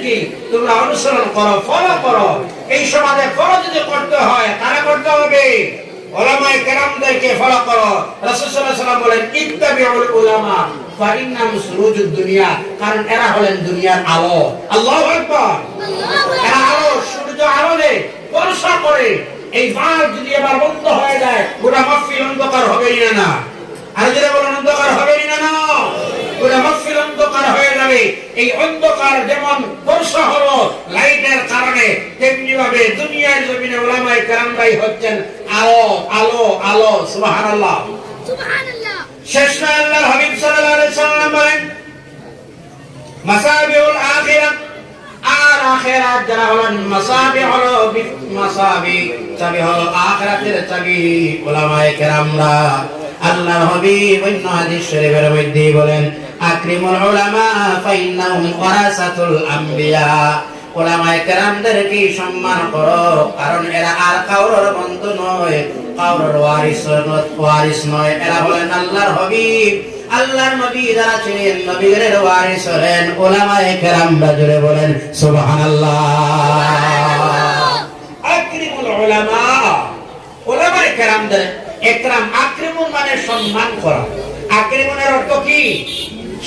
কি তোমরা অনুসরণ করো, ফলো করো। এই সমাজে ফলো যদি করতে হয় কারা করতে হবে? উলামায়ে কেরামদেরকে ফলো করো। রাসূল সাল্লাল্লাহু আলাইহি ওয়াসাল্লাম বলেন ইত্তাবিউল উলামা ফাইন্নাহুম সুরুজুদ দুনিয়া, কারণ এরা হলেন দুনিয়ার আলো। আল্লাহু আকবার। এরা আলো, সূর্য আলোলে বর্ষা করে। এই বাল্ব যদি এবার বন্ধ হয়ে যায় পুরো মাহফিল অন্ধকার হবে না? আর যদি বলেন অন্ধকার হবে না? পুরো মাহফিল অন্ধকার হয়ে যাবে। এই অন্ধকার যেমন বর্ষা হলো লাইটের কারণে, তেমনি ভাবে দুনিয়ার জমিনে উলামায়ে কেরামরাই হচ্ছেন আলো, আলো, আলো। সুবহানাল্লাহ, সুবহানাল্লাহ। শেষ আল্লাহর হাবিব সাল্লাল্লাহু আলাইহি ওয়াসাল্লাম বলেন মাসাবিউল আখিরাত, আর আখিরাত যারা হলেন মাসাবি হলো, মাসাবি চাবি হলো আখিরাতের চাবি উলামায়ে কেরামরা। আল্লাহর হাবিব অন্য হাদিস শরীফের মধ্যে বলেন আকরিমুল উলামা ফাইন্নাহুম ওয়ারাসাতুল আম্বিয়া, উলামায়ে কেরামদেরকে সম্মান করো, কারণ এরা আর কারোর বন্ধু নয়, কারোর ওয়ারিস নয়। এরা হলেন আল্লাহর হাবিব, আল্লাহর নবী যারা ছিলেন নবীদের ওয়ারিস হলেন উলামায়ে কেরামরা। জোরে বলেন সুবহানাল্লাহ। আকরিমুল উলামা, উলামায়ে কেরামদের একরাম। আকরিমুন মানে সম্মান করা। আকরিমুনের অর্থ কি?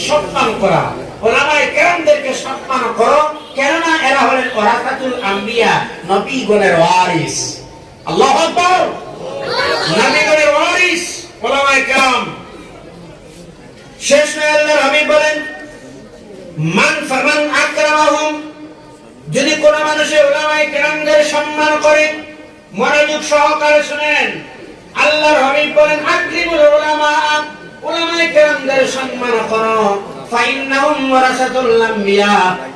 সম্মান করা। উলামায়ে কেরামদেরকে সম্মান করো, কেননা এরা হলেন ওয়ারাসাতুল আম্বিয়া, নবীগণের ওয়ারিস। আল্লাহু আকবার। নবীগণের ওয়ারিস উলামায়ে কেরাম। শেষ আল্লাহর হাবিব বলেন মান ফামান আকরামাহুম, যদি কোন মানুষ উলামায়ে কেরামদের সম্মান করে, মনোযোগ সহকারে শুনেন, আল্লাহর হাবিব বলেন আকরিমুল উলামা, উলামায়ে কেরামদের সম্মান করো, ফাইন্নাহুম ওয়ারাসাতুল আম্বিয়া,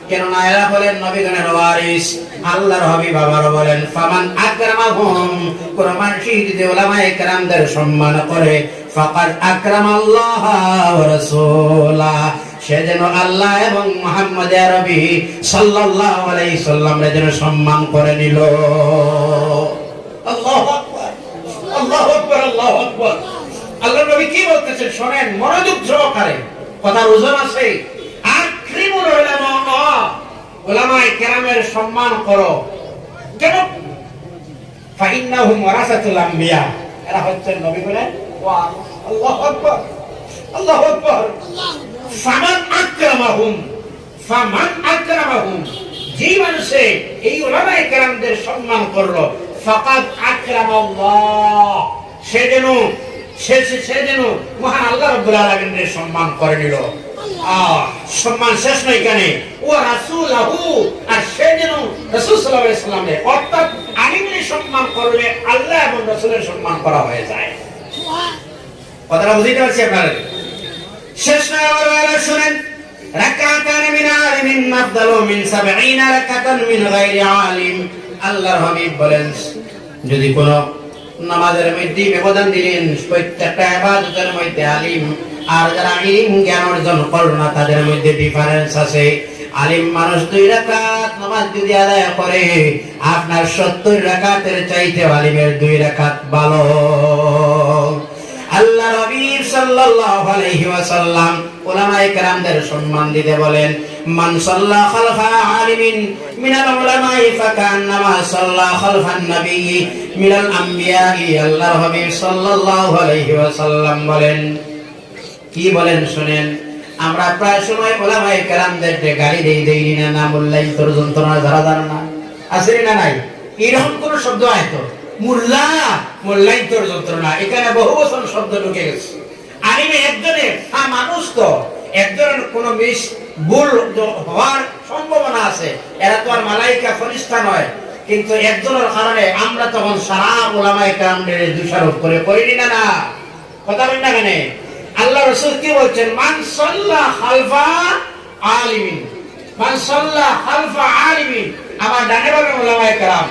কেননা এরা হলেন নবীগণের ওয়ারিস। আল্লাহর হাবিব আবার বলেন ফামান আকরামাহুম, কোন মানুষ যদি উলামায়ে কেরামদের সম্মান করে, ফাকাদ আকরামাল্লাহ ওয়া রাসূলাহ, সে যেন আল্লাহ এবং মুহাম্মদ আরবি সাল্লাল্লাহু আলাইহি সাল্লামের যেন সম্মান করে নিল। আল্লাহু আকবার, আল্লাহু আকবার, আল্লাহু আকবার। আল্লাহর নবী কি বলতেছেন শুনেন মনোযোগ সহকারে, কথার ওজন আছে। আকরিমুল উলামা, উলামায়ে কেরামের সম্মান করো, কেন? ফাইন্নাহুম ওয়ারাসাতুল আম্বিয়া, এরা হচ্ছেন নবীগণের ওয়ারিস। আল্লাহু আকবার, আল্লাহু আকবার। ফামান আকরামাহুম, ফামান আকরামাহুম, যে মানুষে এই উলামায়ে কেরামদের সম্মান করলো, ফাকাদ আকরামাল্লাহ, সে যেন মহান আল্লাহ রাব্বুল আলামিনের সম্মান করে নিল। সম্মান শেষ নয় এখানে, ও রাসূলহু, আর সে যেন রাসূল সাল্লাল্লাহু আলাইহি ওয়াসাল্লামের অর্থাৎ আলিমের সম্মান করলে আল্লাহ এবং রাসূলের সম্মান করা হয়ে যায়। কথাটা বুঝতে পারছি আপনারা? শেষ নয় আবার শুনেন, রাকাতান মিন আলিমিন আফদালু মিন 70 রাকাতান মিন গায়রি আলিম। আল্লাহর হাবিব বলেন যদি কোন নামাজের মধ্যে ব্যবধান দিলেন, প্রত্যেকটা ইবাদতের মধ্যে আলিম আর যারা ইলম জ্ঞান অর্জন করল না তাদের মধ্যে ডিফারেন্স আছে। আলিম মানুষ 2 রাকাত নামাজ যদি আদায় করে, আপনার 70 রাকাতের চাইতে আলিমের 2 রাকাত ভালো। আল্লাহ হাবিব সাল্লাল্লাহু আলাইহি ওয়াসাল্লাম উলামায়ে কেরামদের সম্মান দিতে বলেন মান সাল্লা খালফা আলিমিন মিনাল উলামাই ফাকান্নামা সাল্লা খালফান নবিয়্যি মিনাল আম্বিয়াই। আল্লাহ হাবিব সাল্লাল্লাহু আলাইহি ওয়াসাল্লাম বলেন, কি বলেন শুনেন, আমরা প্রায় সময় উলামায়ে কেরামদের গালি দেই না, মূল্যায়ন তোর যন্ত্রণা যারা জানে না, আছে না নাই? এরকম কোন শব্দ আয়তো মূল্যায়ন তোর যন্ত্রণা, এখানে বহু বছর শব্দ ঢুকে গেছে। আলিমে একজনের মানুষ তো একজনের কোন ভুল হওয়ার সম্ভাবনা আছে, এরা তো আর মালাইকা ফেরেশতা নয়, কিন্তু একজনের কারণে আমরা তখন সারা উলামায়ে কেরামদের দোষারোপ করে করি না। কথা বলেন না কেন? আল্লাহ রাসূল কি বলছেন, মান সাল্লা খালফা আলিমিন, মান সাল্লা খালফা আলিমিন। আমার ডানে বামে উলামায়ে কেরাম,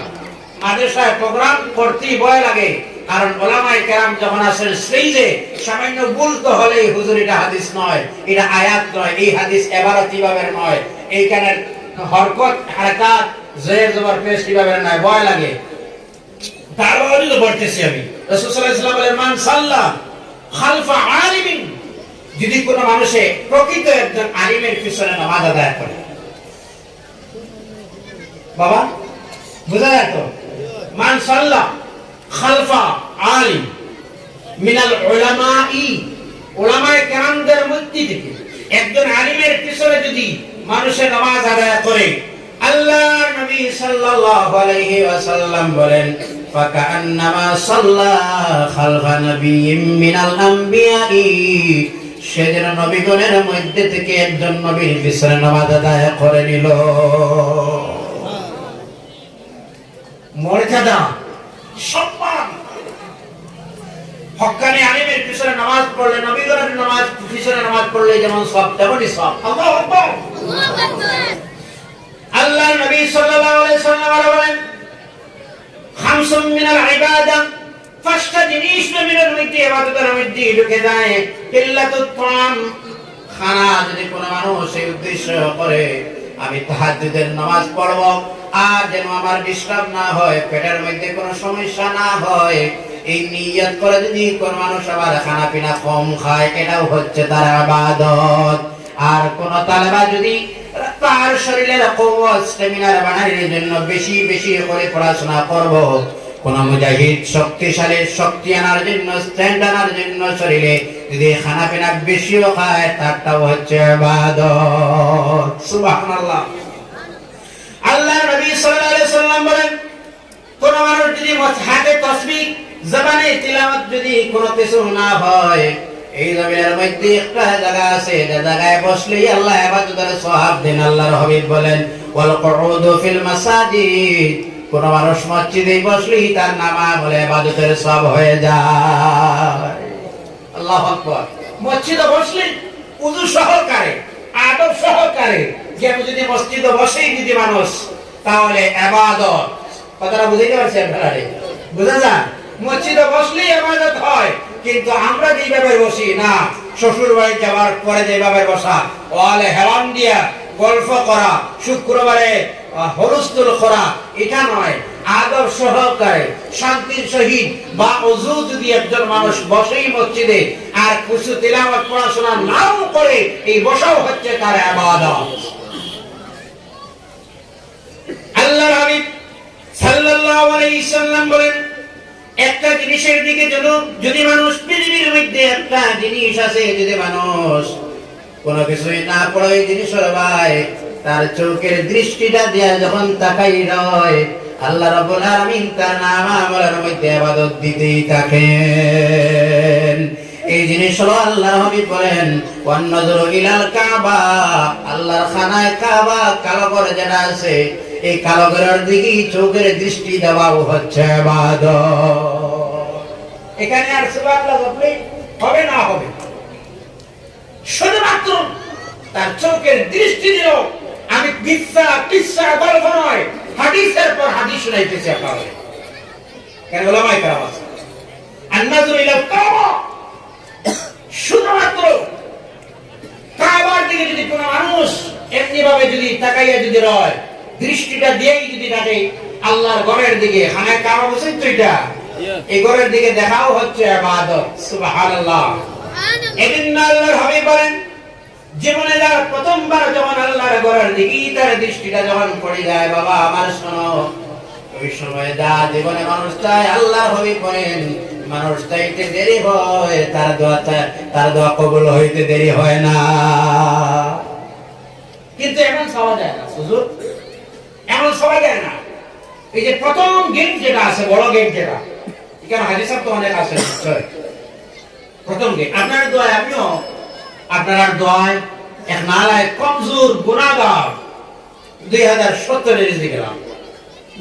মাদ্রাসায় প্রোগ্রাম করতেই ভয় লাগে, কারণ উলামায়ে কেরাম যখন আসেন স্টেজে সামান্য ভুল তো হলেই হুজুর এটা হাদিস নয়, এটা আয়াত নয়, এই হাদিস ইবারত ইবাবের নয়, এইখানে হরকত হারাকাত জের জবর পেশ ইবাবের নয়, ভয় লাগে। তারপরেও তো পড়তেছি আমি, রাসূল সাল্লাল্লাহু আলাইহি ওয়াসাল্লাম বলেন মান সাল্লা খালফা আলিমিন, যদি কোন মানুষে প্রকৃত একজন আলিমের পিছনে নামাজ আদায় করে, বাবা বুঝা যায় তো? মান সাল্লা খালফা আলিম মিনাল উলামাই, উলামায়ে কেরামদের মধ্যে থেকে একজন আলিমের পিছনে যদি মানুষের নামাজ আদায় করে, আল্লাহ নবী সাল্লাল্লাহু আলাইহি ওয়াসাল্লাম বলেন ফাকান্নামা সাল্লা খালফা নাবিয়্যিম মিনাল আম্বিয়াই, সেদিন নবীগণের মধ্যে থেকে একজন নবীর পিছনে নামাজ আদায় করে নিল। মর্যাদা, সম্মান, হক্কানি আলিমের পিছনে নামাজ পড়লে, নবীগণের নামাজ পিছনে নামাজ পড়লে যেমন সওয়াব তেমনই সওয়াব। আল্লাহু আকবার, আল্লাহু আকবার। আল্লাহ নবী সাল্লাল্লাহু আলাইহি ওয়াসাল্লাম বলেন খামসুম মিনাল ইবাদা, পাঁচটা জিনিস নবীর মধ্যে ইবাদতের মধ্যে ঢুকে যায়। কিল্লাতুত তাম, খানা যদি কোনো মানুষ এই উদ্দেশ্য করে আমি তাহাজ্জুদের নামাজ পড়ব আর যেন আমার ডিস্টার্ব না হয়, পেটের মধ্যে কোনো সমস্যা না হয়, এই নিয়ত করে যদি কোন মানুষ আবার খানা পিনা কম খায়, এটাও হচ্ছে তার ইবাদত। আর কোন তালেবা যদি তার শরীরের কুওয়াত স্ট্যামিনার বাড়ানোর জন্য বেশি বেশি করে পড়াশোনা করব, কোন মুজাহিদ শক্তিশালী শক্তি আনার জন্য, স্ট্রেংথ আনার জন্য শরীরে যদি খানা পিনা বেশিও খায়, তারটাও হচ্ছে ইবাদত। সুবহানাল্লাহ। আল্লাহ নবী সাল্লাল্লাহু আলাইহি ওয়াসাল্লাম বলেন কোন মানুষ যদি হাতে তাসবিহ জবানে তিলাওয়াত যদি কোনো কিছু না হয়, এই জমিনের মধ্যে একটা জায়গা আছে, যে জায়গায় বসলেই আল্লাহ ইবাদতের সওয়াব দেন। আল্লাহর হাবিব বলেন ওয়াল কুউদু ফিল মাসাজিদ, কোন মানুষ মসজিদে বসলেই তার নামাজ হলে ইবাদতের সওয়াব হয়ে যায়। আল্লাহু আকবার। মসজিদে বসলে ওযু সহকারে, আদব সহকারে, কেউ যদি মসজিদে বসেই যদি মানুষ, তাহলে ইবাদত। কথাটা বুঝাইতে পারছেন আপনারা? বুঝা যায়? মসজিদে বসলেই ইবাদত হয়, কিন্তু আমরা যেভাবে বসি না, শ্বশুর বাড়ি যাওয়ার পরে যেভাবে বসা, ওয়ালে হেলান দিয়া গল্প করা, শুক্রবারে হরস্তুল করা, এটা নয়। আদব সহকারে শান্তির সহিত বা ওযু যদি একজন মানুষ বসেই মসজিদে আর কিছু তিলাওয়াত পড়াশোনা নাও করে, এই বসাও হচ্ছে তার ইবাদত। আল্লাহর হাবিব সাল্লাল্লাহু আলাইহি সাল্লাম বলেন একটা জিনিসের দিকে যদি মানুষ, পৃথিবীর মধ্যে একটা জিনিস আছে, যদি মানুষ কোনো কিছুই না পড়ে ওই জিনিস ভাই তার চোখের দৃষ্টিটা দিয়া যখন তাকাই রয়, আল্লাহ রাব্বুল আলামিন তার নাম আমলের মধ্যে ইবাদত দিতেই থাকেন। এই জিনিস হলো আল্লাহর হাবিব বলেন ওয়ান নাযরু ইলাল কাবা, আল্লাহর খানায় কাবা কালো করে যেটা আছে, এই কালো ঘরের দিকে চোখের দৃষ্টি দেওয়াও হচ্ছে ইবাদত। এখানে আর সুবহানাল্লাহ বললে হবে না, হবে শুধুমাত্র তার চোখের দৃষ্টি দিল। আমি কিচ্ছা গল্প নয়, হাদিসের পর হাদিস শুনাইতেছি আপনাদের। কেন ওলামায়ে কেরাম আছে আন-নাযরু ইলা কাবা, শুধুমাত্র কাবার দিকে যদি কোনো মানুষ এমনি ভাবে যদি তাকাইয়া যদি রয়, দৃষ্টিটা দিয়েই যদি ডাকে আল্লাহর ঘরের দিকে, খানায় কাবা বসেন তো, এটা এই ঘরের দিকে দেখাও হচ্ছে ইবাদত। সুবহানাল্লাহ। এজন্য আল্লাহর হাবিব বলেন জীবনে যার প্রথমবার যখন আল্লাহর ঘরের দিকে তার দৃষ্টিটা যখন পড়ে যায়, বাবা আমার শোনো, ওই সময় যা জীবনে মানুষ চায়, আল্লাহর হাবিব বলেন মানুষ চাইতে দেরি হয়, তার দোয়া কবুল হইতে দেরি হয় না। কিন্তু এমন পাওয়া যায় না হুজুর, এমন পাওয়া যায় না। এই যে প্রথম গেট যেটা আছে, বড় গেট যেটা, এখানে হাদিস তো অনেক আছে, প্রথম গেট। আপনার দোয়া, আমিও আপনার দোয়ায় এক নালায় কমজোর গুনাহগার 2017 এর দিকে গেলাম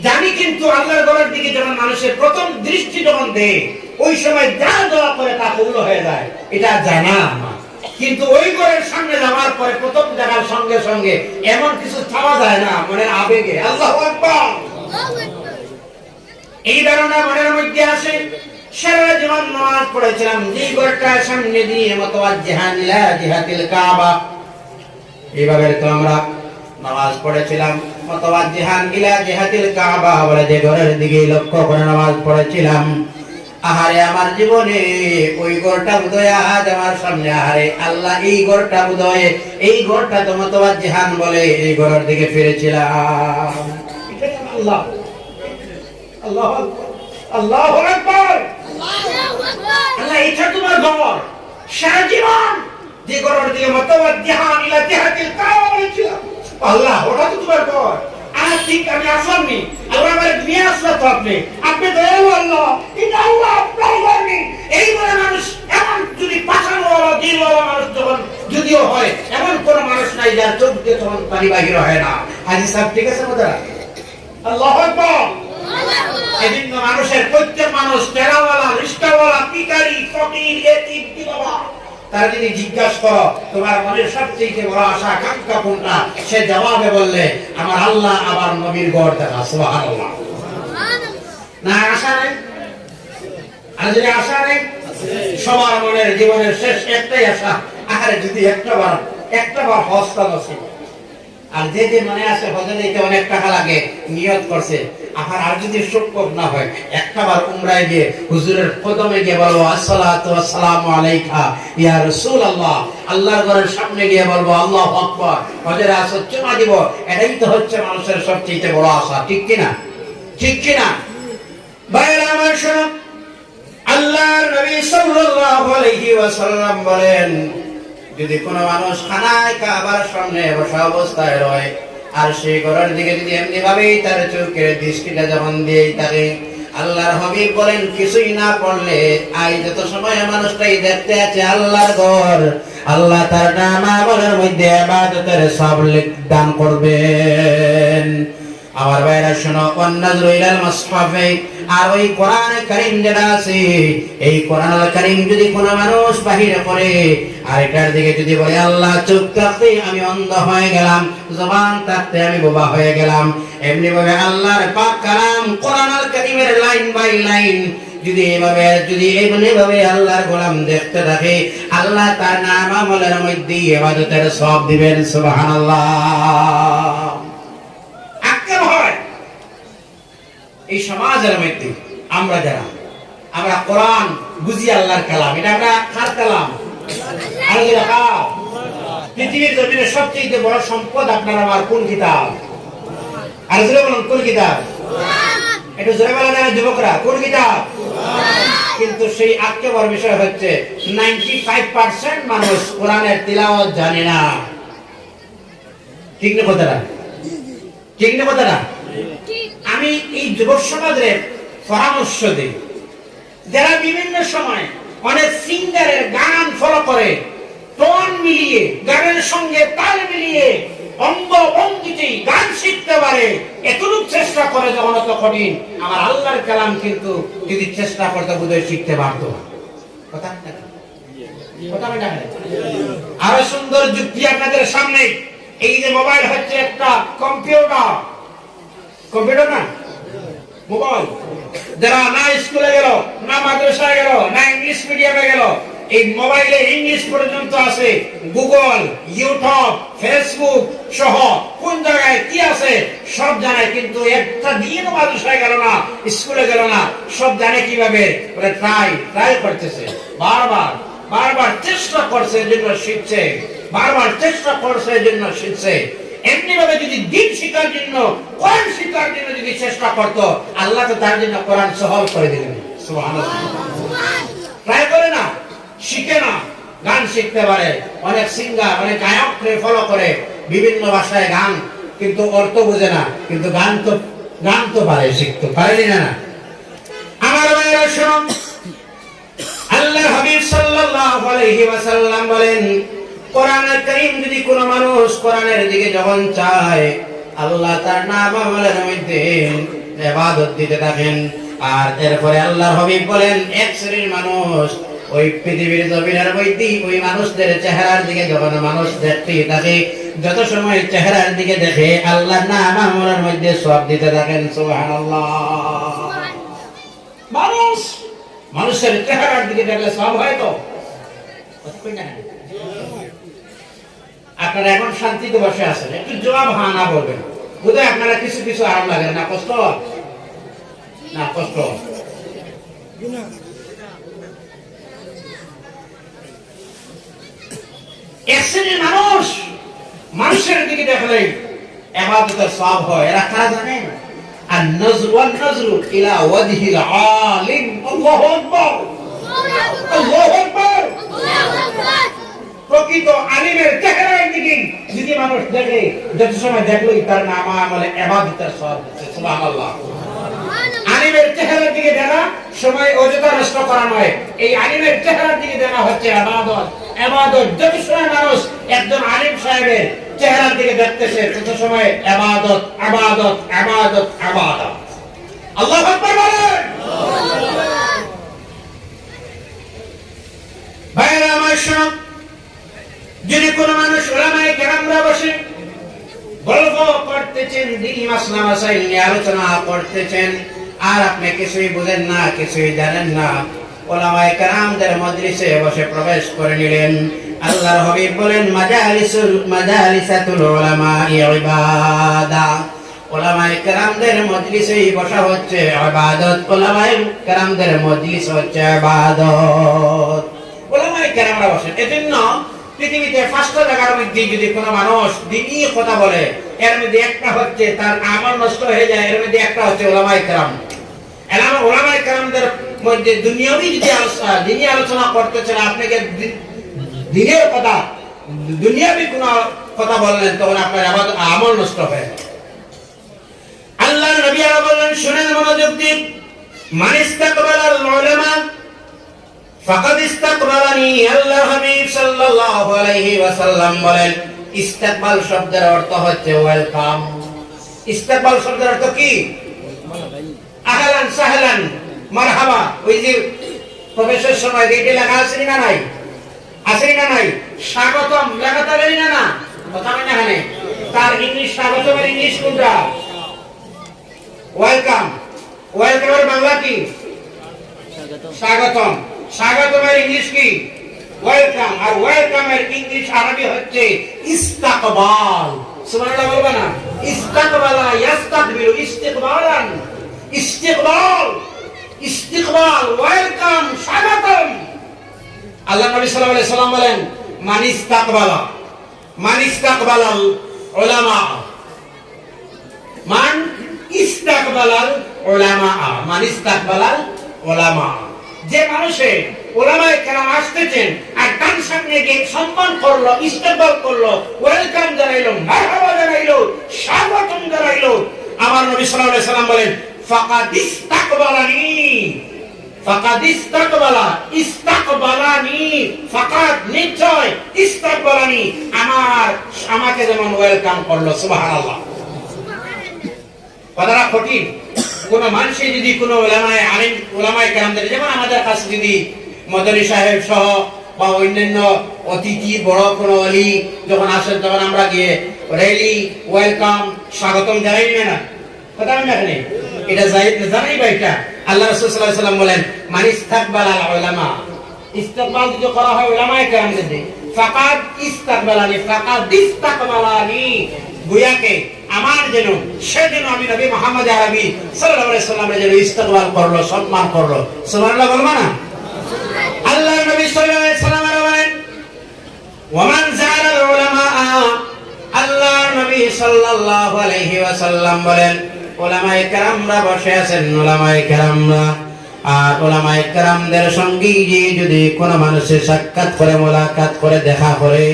জানি, কিন্তু আল্লাহর ঘরের দিকে যখন মানুষের প্রথম দৃষ্টি যখন দেয়, ওই সময় যা দোয়া করে তা কবুল হয়ে যায়, এটা জানা আমার। কিন্তু ওই ঘরের সামনে যাওয়ার পরে প্রথম দেখার সঙ্গে সঙ্গে এমন কিছু পাওয়া যায় না মনের আবেগে। আল্লাহু আকবার। এই ধারণা মনের মধ্যে আসে। সারা জীবন নামাজ পড়েছিলাম, যে ঘরটা সামনে দিয়ে মুতাওয়াজ্জিহান ইলা জিহাতিল কাবা, এইভাবে তো আমরা নামাজ পড়েছিলাম, মুতাওয়াজ্জিহান ইলা জিহাতিল কাবা বলে যে ঘরের দিকে লক্ষ্য করে নামাজ পড়েছিলাম। আহারে আমার জীবনে ওই ঘরটা বোধহয় আজ আমার সামনে, আহারে আল্লাহ এই ঘরটা বোধহয়, এই ঘরটা তো মুতাওয়াজ্জিহান বলে এই ঘরের দিকে ফিরেছিলাম। এটা আল্লাহ আল্লাহ আল্লাহু আকবার। আল্লাহ এটা তোমার ঘর, সারা জীবন যে ঘরের দিকে মতওয়াজ্জিহান ইলা জিহাতিল কাবা বলেছিল আল্লাহ, ওটা তো তোমার ঘর। আর ঠিক আমি আসলামনি, আল্লাহ আমার নিয়ে আসলো তো আপনি দয়ালু আল্লাহ, এটা আল্লাহ আপনার ঘর নেই। এই বলে মানুষ এমন যদি পাঠানোওয়ালা দিলওয়ালা মানুষ যখন যদিও হয়, এমন কোন মানুষ নাই যার চোখ দিয়ে তখন পানি বাহির হয় না। হাজি সাহেব ঠিক আছে কথা? আল্লাহু আকবার। এজন্য মানুষের প্রত্যেক মানুষ টেরাওয়ালা, রিস্কাওয়ালা, ভিখারি, ফকির, এতিম, বিধবা, তারা যদি জিজ্ঞাসা করো তোমার মনের সবচেয়ে বড় আশা আকাঙ্ক্ষা কোনটা, সে জবাবে বললে আমার আল্লাহ আবার নবীর ঘর দেখা। সুবহানাল্লাহ। না আশা নেই? আর যদি আশা নেই, সবার মনের জীবনের শেষ একটাই আশা, আরে যদি একটা বার হজটা নসিব। আর যে যে মনে আছে হজে যেতে অনেক টাকা লাগে, নিয়ত করছে, আর যদি সম্ভব না হয় একটা বার উমরায় গিয়ে হুজুরের কদমে গিয়ে বলবো আসসালাতু ওয়াসসালামু আলাইকা ইয়া রাসূলুল্লাহ, আল্লাহর ঘরের সামনে গিয়ে বলবো আল্লাহু আকবার, হজের আসর চুমা দিব। এটাই তো হচ্ছে মানুষের সবচেয়ে বড় আশা, ঠিক কিনা? ঠিক কিনা? ভাইরা আমার শোনো, আল্লাহর নবী সাল্লাল্লাহু আলাইহি ওয়াসাল্লাম বলেন, যদি কোনো মানুষ খানায় কাবার সামনে বসা অবস্থায় রয়, আর সেই ঘরের দিকে যদি এমনি ভাবেই তার চোখের দৃষ্টিটা যখন দিয়েই থাকে, আল্লাহর হাবিব বলেন কিছুই না পড়লে আই যত সময় মানুষটাই দেখতে আছে আল্লাহর ঘর, আল্লাহ তার নাম আমলের মধ্যে ইবাদতের সব দান করবেন। আমার ভাইরা শোনো, ওয়ান্নাজরু ইলাল মুসহাফে, আর ওই কোরআনে কারীম যেটা আছে, এই কোরআনুল কারীম যদি কোনো মানুষ বাহিরে করে আর এটার দিকে যদি বলে আল্লাহ চোখ থাকতে আমি অন্ধ হয়ে গেলাম, জবান থাকতে আমি বোবা হয়ে গেলাম, এমনি ভাবে আল্লাহর পাক কালাম কোরআনুল কারীমের লাইন বাই লাইন যদি এইভাবে আল্লাহর গোলাম দেখতে থাকে, আল্লাহ তার নাম আমলের মধ্যে ইবাদতের সব দিবেন। সুবহানাল্লাহ। এই সমাজের মধ্যে আমরা কোরআন বুঝি, আল্লাহর কালাম, এটা আমরা কার কালাম? আল্লাহ। পৃথিবীর জমিনে সবচেয়ে বড় সম্পদ আপনার আমার কোন কিতাব? আর জোরে বলুন কোন কিতাব? একটু জোরে বলেন না যুবকরা, কোন কিতাব? কিন্তু সেই আক্ষেপের বিষয় হচ্ছে 95% মানুষ কোরআনের তিলাওয়াত জানে না। ঠিক না কথাটা? ঠিক না কথাটা? আমি এই যুবক সমাজের পরামর্শ দিই, যারা বিভিন্ন সময় অনেক সিঙ্গারের গান ফলো করে, টোন মিলিয়ে গানের সঙ্গে তাল মিলিয়ে অঙ্গ ভঙ্গিতে গান শিখতে পারে, এতটুকু চেষ্টা করে যখন অত কঠিন, আমার আল্লাহর কালাম কিন্তু যদি চেষ্টা করতে বোধহয় শিখতে পারত। আরো সুন্দর যুক্তি আপনাদের সামনে, এই যে মোবাইল হচ্ছে একটা কম্পিউটার, কম্পিউটার না মোবাইল, যারা না স্কুলে গেল, না মাদ্রাসায় গেল, না ইংলিশ মিডিয়ামে গেল, এই মোবাইলে ইংলিশ পর্যন্ত আছে, গুগল, ইউটিউব, ফেসবুক সহ কোন জায়গায় কি আছে সব জানে, কিন্তু একটা দিনও মাদ্রাসায় গেল না, স্কুলে গেল না, সব জানে কিভাবে? ট্রাই করতেছে, বারবার চেষ্টা করছে, এজন্য শিখছে, বারবার চেষ্টা করছে, এজন্য শিখছে। এমনি ভাবে যদি দিন শিখার জন্য, কোরআন শিখার জন্য যদি চেষ্টা করত, আল্লাহ তো তার জন্য কোরআন সহজ করে দিলেন। সুবহানাল্লাহ। ট্রাই করে না, শিখে না, গান শিখতে পারে, অনেক সিঙ্গার, অনেক গায়ককে ফলো করে বিভিন্ন ভাষায় গান, কিন্তু অর্থ বোঝে না, কিন্তু গান তো পারে, শিখতে পারেনি না। আমার ভাইরা শুনুন, আল্লাহর হাবিব সাল্লাল্লাহু আলাইহি ওয়াসাল্লাম বলেন, কোরআনুল কারীম যদি কোন মানুষ কোরআনের দিকে যখন চায়, আল্লাহ তার নাম আমলের মধ্যে ইবাদত দিতে থাকেন। আর এরপরে আল্লাহর হাবিব বলেন, এক শ্রেণীর মানুষ ওই পৃথিবীর জমিনের মধ্যে ওই মানুষদের চেহারার দিকে যখন মানুষ দেখতে থাকে, যত সময় চেহারার দিকে দেখে আল্লাহর নাম আমলের মধ্যে সব দিতে থাকেন। সুবহানাল্লাহ। মানুষের চেহারার দিকে দেখলে সব হয় তো? আপনারা এখন শান্তিতে বসে আছেন, একটু জবাব হা না বলবেন, বোধহয় আপনারা কিছু কিছু আরাম লাগে না, কষ্ট না, কষ্ট। এক শ্রেণীর মানুষ মানুষের দিকে দেখলেই ইবাদতের সওয়াব হয়, এরা কারা জানেন? النظر والنظر إلى وجه العالم الله أكبر الله أكبر প্রকৃত আলিমের চেহারার দিকে যদি মানুষ দেখে যত সময় দেখলেই তার নাম আমলে ইবাদতের সওয়াব হচ্ছে সুবহানাল্লাহ। আলিমের চেহারার দিকে দেখা সময় অযথা নষ্ট করা নয়, এই আলিমের চেহারার দিকে দেখা হচ্ছে ইবাদত। ইবাদত যত সময় মানুষ একজন আলিম সাহেবের চেহারার দিকে দেখতেছে তত সময় ইবাদত ইবাদত ইবাদত ইবাদত। আল্লাহু আকবার বলেন। ভাইরা আমার সব, যদি কোন মানুষ উলামায়ে কেরামরা বসে গল্প করতেছেন, দ্বীনি মাসলা মাসাইল নিয়ে আলোচনা করতেছেন, আর আপনি কিছুই বুঝেন না, কিছুই জানেন না, উলামায়ে কেরামদের মজলিসে বসে প্রবেশ করে নিলেন। আল্লাহর হাবিব বলেন মাজালিসাতুল উলামা'i ইবাদা, উলামায়ে কেরামদের মজলিসে বসা হচ্ছে ইবাদত, উলামায়ে কেরামদের মজলিস হচ্ছে ইবাদত। উলামায়ে কেরামরা বসেন, এজন্য পৃথিবীতে 5টা জায়গার মধ্যে যদি কোনো মানুষ দ্বীনি কথা বলে, এর মধ্যে একটা হচ্ছে তার আমল নষ্ট হয়ে যায়, এর মধ্যে একটা হচ্ছে উলামায়ে কেরাম। উলামায়ে কেরামদের মধ্যে দুনিয়াবি যদি দ্বীনি আলোচনা করতেছেন, আপনাকে দ্বীনের কথা দুনিয়াবি কোনো কথা বললেন, তখন আপনার আমল নষ্ট হয়ে যায়। আল্লাহর নবী আরো বললেন, শুনেন মনোযোগ দিন, মান ইস্তাকবালাল উলামা ফাকাদ ইস্তাকবালানি। আল্লাহর হাবিব সাল্লাল্লাহু আলাইহি ওয়াসাল্লাম বলেন, ইস্তেকবাল শব্দের অর্থ হচ্ছে ওয়েলকাম। ইস্তেকবাল শব্দের অর্থ কি? আহলান সাহলান মারহাবা। ওই যে প্রবেশের সময় গেটে লেখা আছে না নাই? আছে না নাই? স্বাগতম লেখা থাকে না না? কথা না এখানে তার ইংলিশ স্বাগতমের ইংলিশ কোনটা? ওয়েলকাম। ওয়েলকামের বাংলা কি? স্বাগতম। স্বাগতমের ইংলিশ কি? ওয়েলকাম। আর ওয়েলকামের ইংলিশ আরবি হচ্ছে ইস্তাকবাল। সুবহানাল্লাহ বলবা না? ইস্তাকবালা ইয়াস্তাকবিলু ইস্তিকবালান। ইস্তিকবাল, ইস্তিকবাল, ওয়েলকাম, স্বাগতম। আল্লাহ নবী সাল্লাল্লাহু আলাইহি সাল্লাম বলেন, মান ইস্তাকবালাল উলামা, মান ইস্তাকবালাল উলামা, মান ইস্তাকবালাল উলামা। যে মানুষে উলামায়ে কেরাম আসতেছেন আর ডান সামনে গিয়ে সম্মান করলো, ইস্তেকবাল করলো, ওয়েলকাম জানাইলো, মারহাবা জানাইলো, স্বাগতম জানাইলো, আমার নবী সাল্লাল্লাহু আলাইহি সাল্লাম বলেন, ফাকাদ ইস্তাকবালানি। ফাকাদ ইস্তাকবালা, ইস্তাকবালানি, ফাকাদ নিশ্চয়, ইস্তাকবালানি আমাকে যেমন ওয়েলকাম করলো। সুবহানাল্লাহ। কথাটা কঠিন। কোন মানুষ যদি কোন উলামায়ে কেরামদের, যেমন আমাদের কাছে যদি মদনী সাহেব সহ বা অন্যান্য অতিথি বড় কোন অলি যখন আসেন, তখন আমরা গিয়ে রেলি ওয়েলকাম স্বাগতম জানাই না? কথা আমি এখানে এটা জানাই বা এটা আল্লাহ রাসূল সাল্লাল্লাহু আলাইহি ওয়াসাল্লাম বলেন, মান ইস্তাকবালাল উলামা, ইস্তেকবাল যদি করা হয় উলামায়ে কেরামদের, ফাকাদ ইস্তাকবালানি, ফাকাদ ইস্তাকবালানি, গুয়াকে আমার যেন সেদিন আমি নবী মুহাম্মদ আরবি সাল্লাল্লাহু আলাইহি ওয়াসাল্লামের যেন ইস্তেকবাল করলো, সম্মান করলো। সুবহানাল্লাহ বলবা না? আল্লাহর নবী সাল্লাল্লাহু আলাইহি ওয়াসাল্লাম বলেন, ওয়ামান জাআলাল উলামা, আল্লাহর নবী সাল্লাল্লাহু আলাইহি ওয়াসাল্লাম বলেন, উলামায়ে কেরামরা বসে আছেন, উলামায়ে কেরামরা, আর উলামায়ে কেরামদের সঙ্গে যদি কোন মানুষের সাক্ষাৎ করে, মোলাকাত করে, দেখা করে,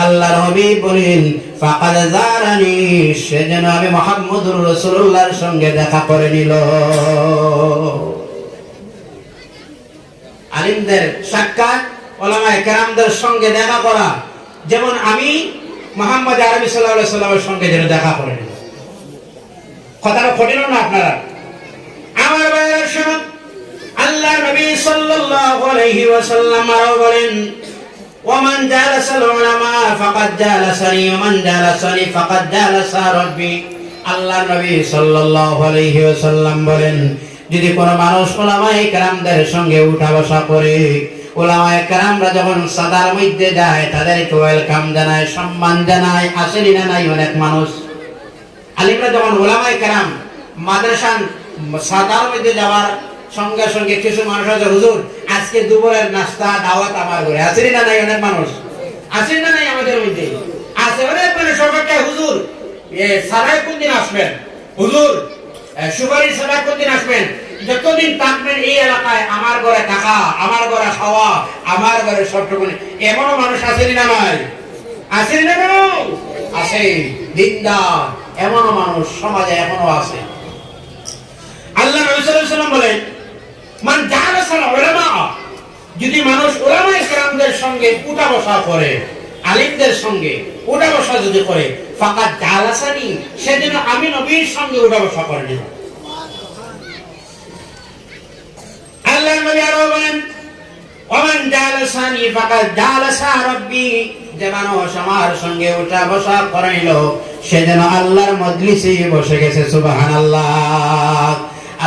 আল্লাহর হাবিব বলেন, ফাকাদ জারানি, সে যেন আমি মুহাম্মদুর রাসূলুল্লাহর সঙ্গে দেখা করে নিল। আলিমদের সাক্ষাৎ, উলামায়ে কেরামদের সঙ্গে দেখা করা, যেমন আমি মুহাম্মদ আরবি সাল্লাল্লাহু আলাইহি ওয়াসাল্লামের সঙ্গে যেন দেখা করে নিল। কথাটা কঠিন না আপনারা? আমার ভাইরা শুনুন, আল্লাহ নবী সাল্লাল্লাহু আলাইহি ওয়াসাল্লাম আরো বলেন, ওয়ামান জালাসাল উলামা ফাকাদ জালাসানি, ওয়ামান জালাসানি ফাকাদ জালাসা রাব্বি। আল্লাহ নবী সাল্লাল্লাহু আলাইহি ওয়াসাল্লাম বলেন, যদি কোন মানুষ উলামায়ে কেরামদের সঙ্গে উঠা বসা করে, উলামায়ে কেরামরা যখন সাদার মধ্যে যায় তাদেরকে ওয়েলকাম জানায়, সম্মান জানায়, আসেনি না নাই অনেক মানুষ? আলিমরা যখন উলামায়ে কেরাম মাদ্রাসা সাদার মধ্যে যাওয়ার সঙ্গে সঙ্গে কিছু মানুষ আছে, হুজুর আজকে দুপুরের নাস্তা দাওয়াত আমার ঘরে, আসেনি না নাই অনেক মানুষ? আসেনি না নাই আমাদের মধ্যে? আছে অনেক মানুষ। সবাইকে হুজুর সারাই কোন দিন আসবেন? হুজুর সুপারিশ ছাড়া কোনদিন আসবেন? যতদিন থাকবেন এই এলাকায় আমার ঘরে থাকা, আমার ঘরে খাওয়া, আমার ঘরে সবটুকু। এমনও মানুষ আসেনি না ভাই? আসেনি না কেন? আছে দিনদার এমনও মানুষ সমাজে এখনো আছে। আল্লাহ নবী সাল্লাল্লাহু আলাইহি ওয়াসাল্লাম বলেন, মান জালাসাল উলামা, যদি মানুষ উলামায়ে কেরামদের সঙ্গে উঠা বসা করে, আলিমদের সঙ্গে উঠা বসা যদি করে, ফাকাত জালাসানি, সেদিন আমি নবীর সঙ্গে উঠা বসা করে নিব। আল্লাহ নবী আরো বলেন, ওমান জালাসানি ফাকাত জালাসা রাব্বি, যে মানুষ আমার সঙ্গে উঠা বসা করে নিল সেদিন আল্লাহর মজলিসে বসে গেছে। সুবহানাল্লাহ।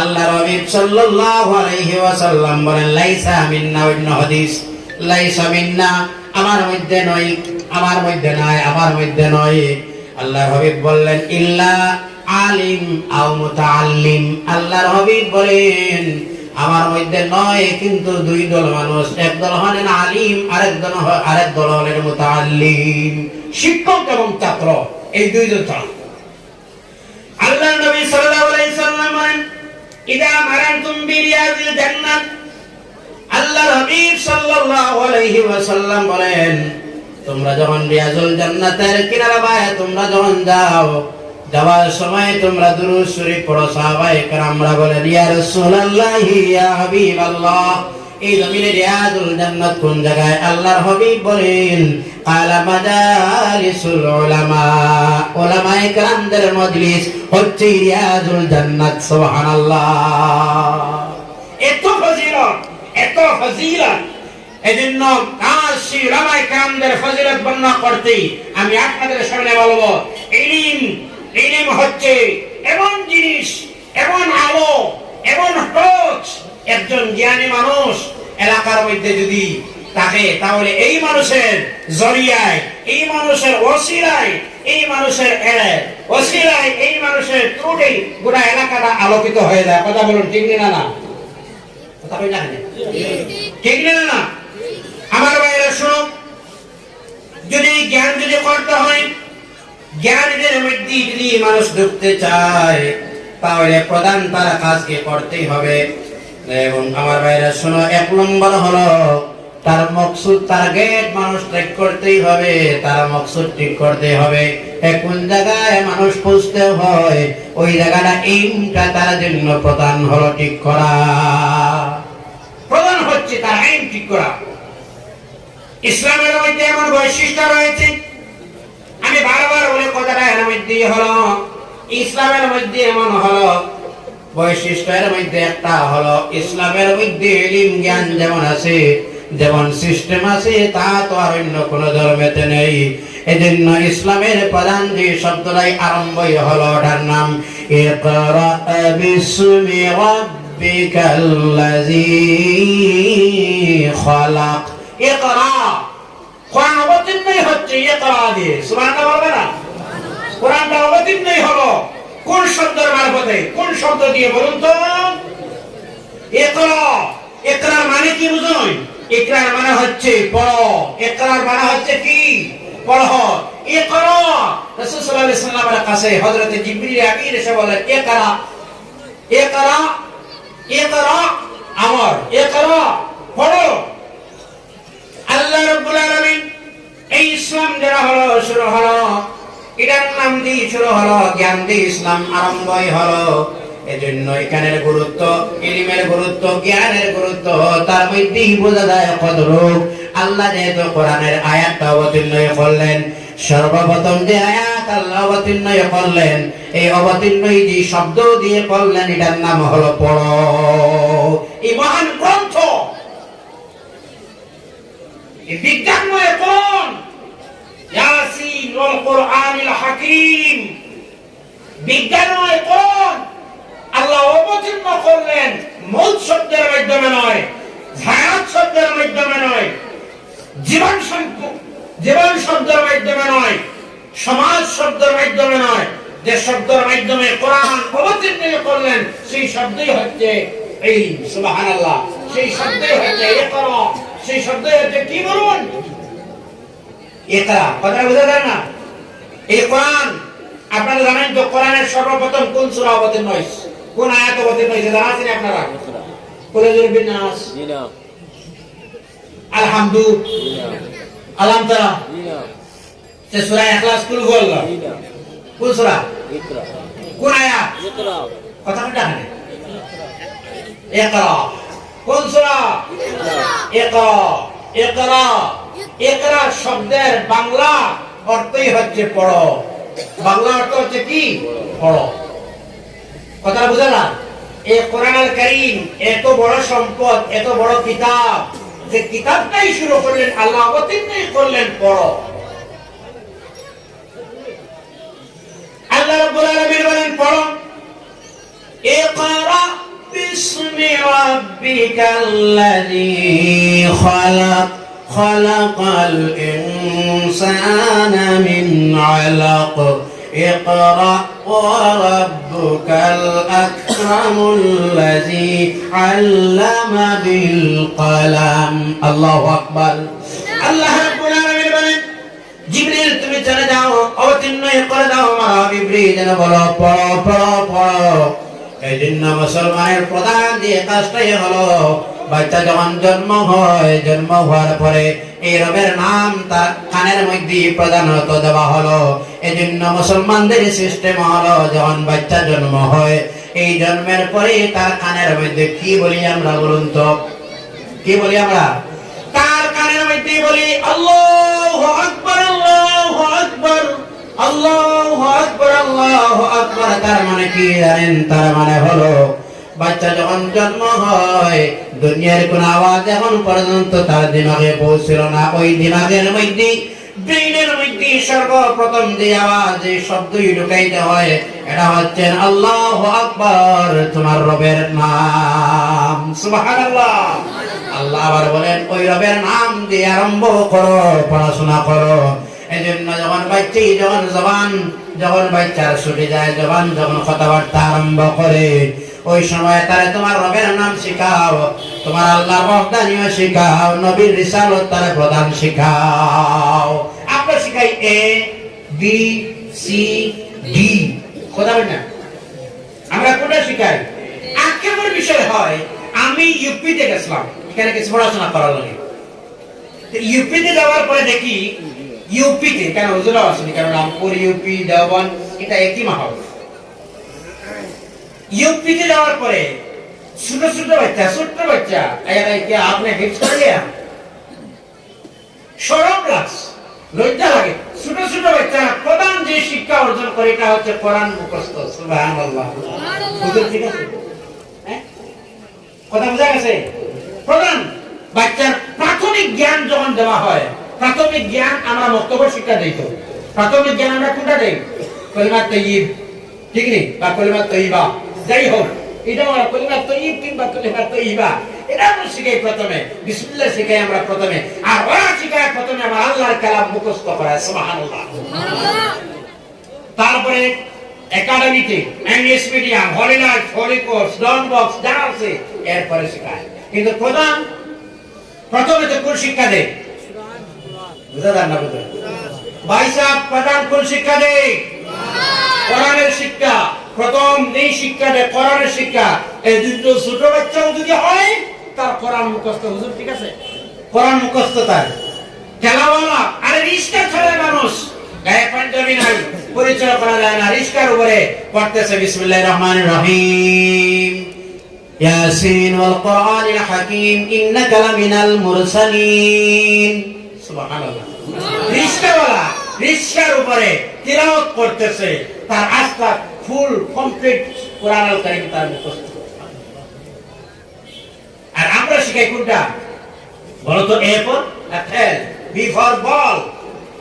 আল্লাহ রাসূল সাল্লাল্লাহু আলাইহি ওয়াসাল্লাম বলেন, লাইসা মিন্না, অন্য হাদিস, লাইসা মিন্না, আমার মধ্যে নয়, আমার মধ্যে নাই, আমার মধ্যে নয়। আল্লাহর হাবিব বললেন, ইল্লা আলিম আও মুতাআল্লিম, আল্লাহর হাবিব বলেন আমার মধ্যে নয়, কিন্তু দুই দল মানুষ, এক দল হলেন আলিম, আরেক দল হলেন মুতাআল্লিম, শিক্ষক এবং ছাত্র, এই দুই দল ছাড়া। আল্লাহ নবী সাল্লাল্লাহু আলাইহি সাল্লাম বলেন, ইদা মারানতুম বিরিয়াজিল জান্নাত, আল্লাহর হাবিব সাল্লাল্লাহু আলাইহি ওয়াসাল্লাম বলেন, তোমরা যখন রিয়াজুল জান্নাতের কিনারা বায়ে তোমরা যখন যাও, যাওয়ার সময় তোমরা দুরূদ শরীফ পড়ো। সাহাবায়ে কেরামরা বলেন, ইয়া রাসূলুল্লাহি, ইয়া হাবিবাল্লাহ, এই জমিনে রিয়াজুল জান্নাত কোন জায়গায়? আল্লাহর হাবিব বলেন, কালা মাজালিসুল উলামা, উলামায়ে কেরামদের মজলিস হচ্ছে রিয়াজুল জান্নাত। সুবহানাল্লাহ। এত ফজিলত, এত ফজিলত। এজন্য কাশী উলামায়ে কেরামদের ফজিলত বর্ণনা করতে আমি আপনাদের সামনে বলবো, ইলম হচ্ছে এমন জিনিস, এমন আলো, এমন টর্চ। একজন জ্ঞানী মানুষ এলাকার মধ্যে যদি থাকে, তাহলে এই মানুষের জরিয়ায়, এই মানুষের ওসিলায়, এই মানুষের ওসিলায়, এই মানুষের ত্রুটি গোটা এলাকাটা আলোকিত হয়ে যায়। কথা বলুন, ঠিক না? না কথা কই না? ঠিক না? আমার ভাইরা শুনুন, যদি জ্ঞান যদি করতে হয়, জ্ঞানের মধ্যে যদি মানুষ ঢুকতে চায়, তাহলে প্রধান তারা কাজকে করতেই হবে। এবং আমার ভাইরা শোনো, এক নম্বর হলো তার মকসুদ, টার্গেট মানুষ ঠিক করতেই হবে, তার মকসুদ ঠিক করতে হবে। কোন জায়গায় মানুষ পৌঁছতে হয়, ওই জায়গাটা এইমটা তার জন্য প্রধান হলো ঠিক করা। প্রধান হচ্ছে তার এইম ঠিক করা। ইসলামের মধ্যে এমন বৈশিষ্ট্য রয়েছে, আমি বারবার বলে কথাটা এর মধ্যে হলো, ইসলামের মধ্যে এমন হলো বৈশিষ্ট্যের মধ্যে একটা হলো, ইসলামের মধ্যে ইলম জ্ঞান যেমন আছে, যেমন সিস্টেম আছে, তা তো আর অন্য কোন ধর্মেতে নেই। এজন্য ইসলামের প্রধান যে শব্দটাই আরম্ভই হলো, ওটার নাম ইকরা বিসমি রাব্বিকাল্লাযী খালাক। ইকরা, কোরআন অবতীর্ণই হচ্ছে ইকরা দিয়ে। সুবহানাল্লাহ বলবে না? কোরআনটা অবতীর্ণই হলো কোন শব্দের মারফতে? কোন শব্দ দিয়ে বলুন তো? ইকরা। ইকরার মানে কি বুঝুন? ইকরার মানে হচ্ছে পড়ো। ইকরার মানে হচ্ছে কি? পড়ো। ইকরা, রাসূল সাল্লাল্লাহু আলাইহি ওয়াসাল্লামের কাছে হযরত জিবরিল আমিন এসে বলেন, ইকরা, ইকরা, ইকরা, আমর, ইকরা, পড়ো। আল্লাহ রাব্বুল আলামিন এই ইসলাম যারা হলো শুরু হলো, এটার নাম দিয়ে শুরু হলো, জ্ঞান দিয়ে ইসলাম আরম্ভই হলো। এজন্য এখানের গুরুত্ব, ইলমের গুরুত্ব, জ্ঞানের গুরুত্ব তার মধ্যেই বোঝা যায় কতটুকু। আল্লাহ যেহেতু কোরআনের আয়াতটা অবতীর্ণ করলেন, সর্বপ্রথম যে আয়াত আল্লাহ অবতীর্ণ করলেন, এই অবতীর্ণই যে শব্দ দিয়ে করলেন, এটার নাম হলো পড়ো। এই মহান গ্রন্থ, এই বিজ্ঞানময় কোন ইয়াসিন ওয়াল কুরআনিল হাকীম, বিজ্ঞানময় কোন আল্লাহ অবতীর্ণ করলেন মৌত শব্দের মাধ্যমে নয়, হায়াত শব্দের মাধ্যমে নয়, জীবন শব্দের মাধ্যমে নয়, সমাজ শব্দের মাধ্যমে নয়, যে শব্দের মাধ্যমে কোরআন অবতীর্ণ করলেন সেই শব্দই হচ্ছে এই সুবহানাল্লাহ, সেই শব্দই হচ্ছে ইকরা, সেই শব্দই হচ্ছে কি বলুন? ইকরা। কথা বুঝা যায় না? এই কোরআন আপনারা জানেন তো, কোরআনের সর্বপ্রথম কোন সূরা অবতীর্ণ হয়েছে? কোন আয়াত অবতীর্ণ হয়েছে জানা আছেন আপনারা? কুল বিনাস, আলহামদু, আলাম তারা, সে সূরা ইখলাস, কুল হুয়াল্লাহ, কোন সূরা? কোন আয়াত? কথা কোনটা এখানে? ইকরা। কোন সূরা? ইকরা। ইকরা। ইকরা শব্দের বাংলা অর্থই হচ্ছে পড়ো। বাংলা অর্থ হচ্ছে কি? পড়ো। কথা বুঝলা? এই কোরআনুল কারীম এত বড় সম্পদ, এত বড় কিতাব, যে কিতাবটাই শুরু করলেন আল্লাহ অবতীর্ণই করলেন পড়ো। আল্লাহ রাব্বুল আলামিন বলেন পড়ো। ইকরা বিসমি রাব্বিকাল্লাযী খালাক খালাকাল ইনসানা মিন আলাক اقرأ وربك الأكرم الذي علم بالقلم الله أكبر الله رب العالمين বলেন জিবরিল তুমি চলে যাও অবতীর্ণ করে দাও আমার জিবরিল যেন বলো পড়ো পড়ো পড়ো। এই জন্য মুসলমানের প্রধান যে কাজটাই হলো বাচ্চা যখন জন্ম হয়, জন্ম হওয়ার পরে এই রবের নাম তার কানের মধ্যে প্রধানত দেওয়া হলো। এই জন্য মুসলমানদের সিস্টেম হলো যখন বাচ্চা জন্ম হয়, এই জন্মের পরে তার কানের মধ্যে কি বলি আমরা বলুন তো? কি বলি আমরা? তার কানের মধ্যে বলি আল্লাহু আকবার আল্লাহু আকবার আল্লাহু আকবার আল্লাহু আকবার। তার মানে কি জানেন? তার মানে হলো বাচ্চা যখন জন্ম হয় দুনিয়ার কোন আওয়াজ এখন পর্যন্ত তার দিমাগে পৌঁছল না। ওই দিমাগের মধ্যে, ব্রেইনের মধ্যে সর্বপ্রথম যে আওয়াজ, যে শব্দই ঢুকাইতে হয়, এটা হচ্ছে আল্লাহু আকবার, তোমার রবের নাম। সুবহানাল্লাহ। আল্লাহ আবার বলেন ওই রবের নাম দিয়ে আরম্ভ করো, পড়াশোনা করো। এই জন্য যখন বাচ্চার ছুটে যায়, যখন কথাবার্তা আরম্ভ করে, ওই সময় তারে তোমার রবের নাম শিখাও, তোমার আল্লাহর ওয়াহদানিয়ত শিখাও, নবীর রিসালাত তারে প্রদান শিখাও। আমরা শিখাই এ বি সি ডি, কথা বলেন না? আমরা কোনটা শিখাই? আজকের বিষয় হয় আমি ইউপিতে গেছিলাম, এখানে কিছু পড়াশোনা করার লাগে। ইউপিতে যাওয়ার পরে দেখি ইউপিতে কেন হুজুরা আসেনি, কারণ রামপুর ইউপি দেওবন্দ এটা একই মাহল। ইউপিতে যাওয়ার পরে ছোট বাচ্চা আপনি হিপস করে গিয়া শরম লাগ, লজ্জা লাগে। ছোট বাচ্চা প্রধান যে শিক্ষা অর্জন করে এটা হচ্ছে কোরআন মুখস্থ। সুবহানাল্লাহ। হুজুর ঠিক আছে? কথা বোঝা গেছে? প্রধান বাচ্চার প্রাথমিক জ্ঞান যখন দেওয়া হয়, প্রাথমিক জ্ঞান আমরা বক্তব্য শিক্ষা দেই। তো প্রাথমিক জ্ঞান আমরা কোনটা দেই? কলিমা তাইয়্যিব, ঠিক নেই? বা কলিমা তাইয়্যিবা, যাই হোক, এটা আমরা কলিমা তাইয়্যিব কিংবা কলিমা তাইয়্যিবা এটা আমরা শিখাই প্রথমে, বিসমিল্লাহ শিখাই আমরা প্রথমে, আর ওরা শিখায় প্রথমে আমার আল্লাহর কালাম মুখস্থ করায়। সুবহানাল্লাহ। তারপরে একাডেমিতে ইংলিশ মিডিয়াম, হলিলাইট, হলি কোর্স, ডন বক্স যা আছে এরপরে শেখায়। কিন্তু প্রথমে তো কোন শিক্ষা দেয়? বুঝা যান না? বুঝা ভাই সাহেব, প্রধান কোন শিক্ষা দেয়? কোরআনের শিক্ষা। প্রথম এই শিক্ষা দেয় কোরআনের শিক্ষা। এই দুটো ছোট বাচ্চাও যদি হয় তার কোরআন মুখস্থ। হুজুর ঠিক আছে? কোরআন মুখস্থ তার খেলাওয়ালা। আরে রিস্কা ছাড়া মানুষ গায়ে পাঞ্জাবি নাই, পরিচয় করা যায় না, রিস্কার উপরে পড়তেছে বিসমিল্লাহির রহমানির রহিম, ইয়াসিন ওয়াল কোরআনিল হাকিম ইন্নাকা লামিনাল মুরসালিন। সুবহানাল্লাহ। রিস্কাওয়ালা রিস্কার উপরে তিলাওয়াত করতেছে, তার আস্থা ফুল কমপ্লিট কোরআনুল কারীম তার মুখস্থ। আর আমরা শিখাই কোনটা বলো তো? A for apple, B for ball,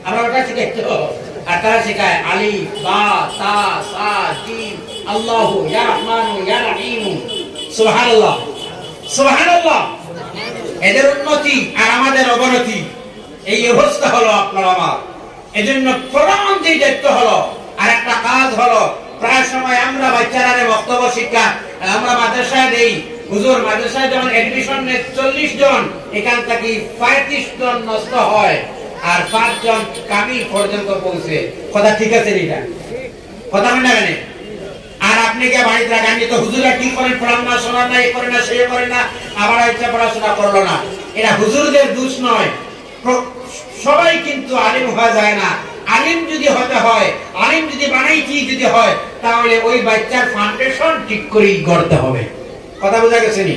আমরা ওটা শিখাই তো। আর তারা শিখায় আলিফ, বা, তা, সা, জিম, আল্লাহু, ইয়া রহমানু, ইয়া রহিম। সুবহানাল্লাহ। সুবহানাল্লাহ। এদের উন্নতি আর আমাদের অবনতি, এই অবস্থা হলো আপনার আমার। এজন্য প্রধান যে দায়িত্ব হলো, আর একটা কাজ হলো, প্রায় সময় আমরা বাচ্চারা বক্তব্য শিক্ষা আমরা মাদ্রাসায় দেই। হুজুর মাদ্রাসায় যখন এডমিশন নেয় 40 জন, এখান থেকে 35 জন নষ্ট হয় আর 5 জন কামিল পর্যন্ত পৌঁছে। কথা ঠিক আছে? এটা কথা মনে নেবেন। আর আপনি আপনি কে বাড়িতে রাখেন, তো হুজুরা কি করেন, পড়ান না, শোনান না, এ করে না, সে করে না, আবার ইচ্ছা পড়াশোনা করলো না। এটা হুজুরদের দোষ নয়। সবাই কিন্তু আলিম হওয়া যায় না। আলিম যদি হতে হয়, আলিম যদি বানাইছি যদি হয়, তাহলে ওই বাচ্চার ফাউন্ডেশন ঠিক করেই গড়তে হবে। কথা বোঝা গেছে নি?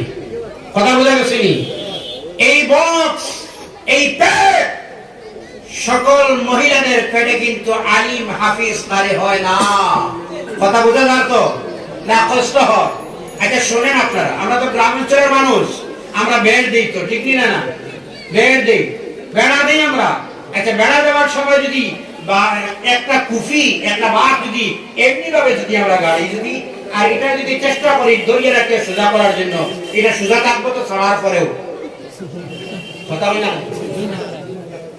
কথা বোঝা গেছে নি? এই বক্স, এই পেট, সকল মহিলাদের পেটে কিন্তু আলিম হাফিজ কারি হয় না। কথা বোঝা না তো? না কষ্ট হয়? আচ্ছা শোনেন আপনারা, আমরা তো গ্রাম অঞ্চলের মানুষ, আমরা বেড় দিই তো, ঠিক না? না বেড় দিই, বেড়া দিই আমরা। আচ্ছা বেড়া দেওয়ার সময় যদি একটা কুফি, একটা বাঘ যদি এমনি ভাবে যদি আমরা গাড়ি যদি, আর এটা যদি চেষ্টা করি দড়িয়ে রাখতে সোজা করার জন্য, এটা সোজা থাকবো তো ছাড়ার পরেও? কথা বলি না,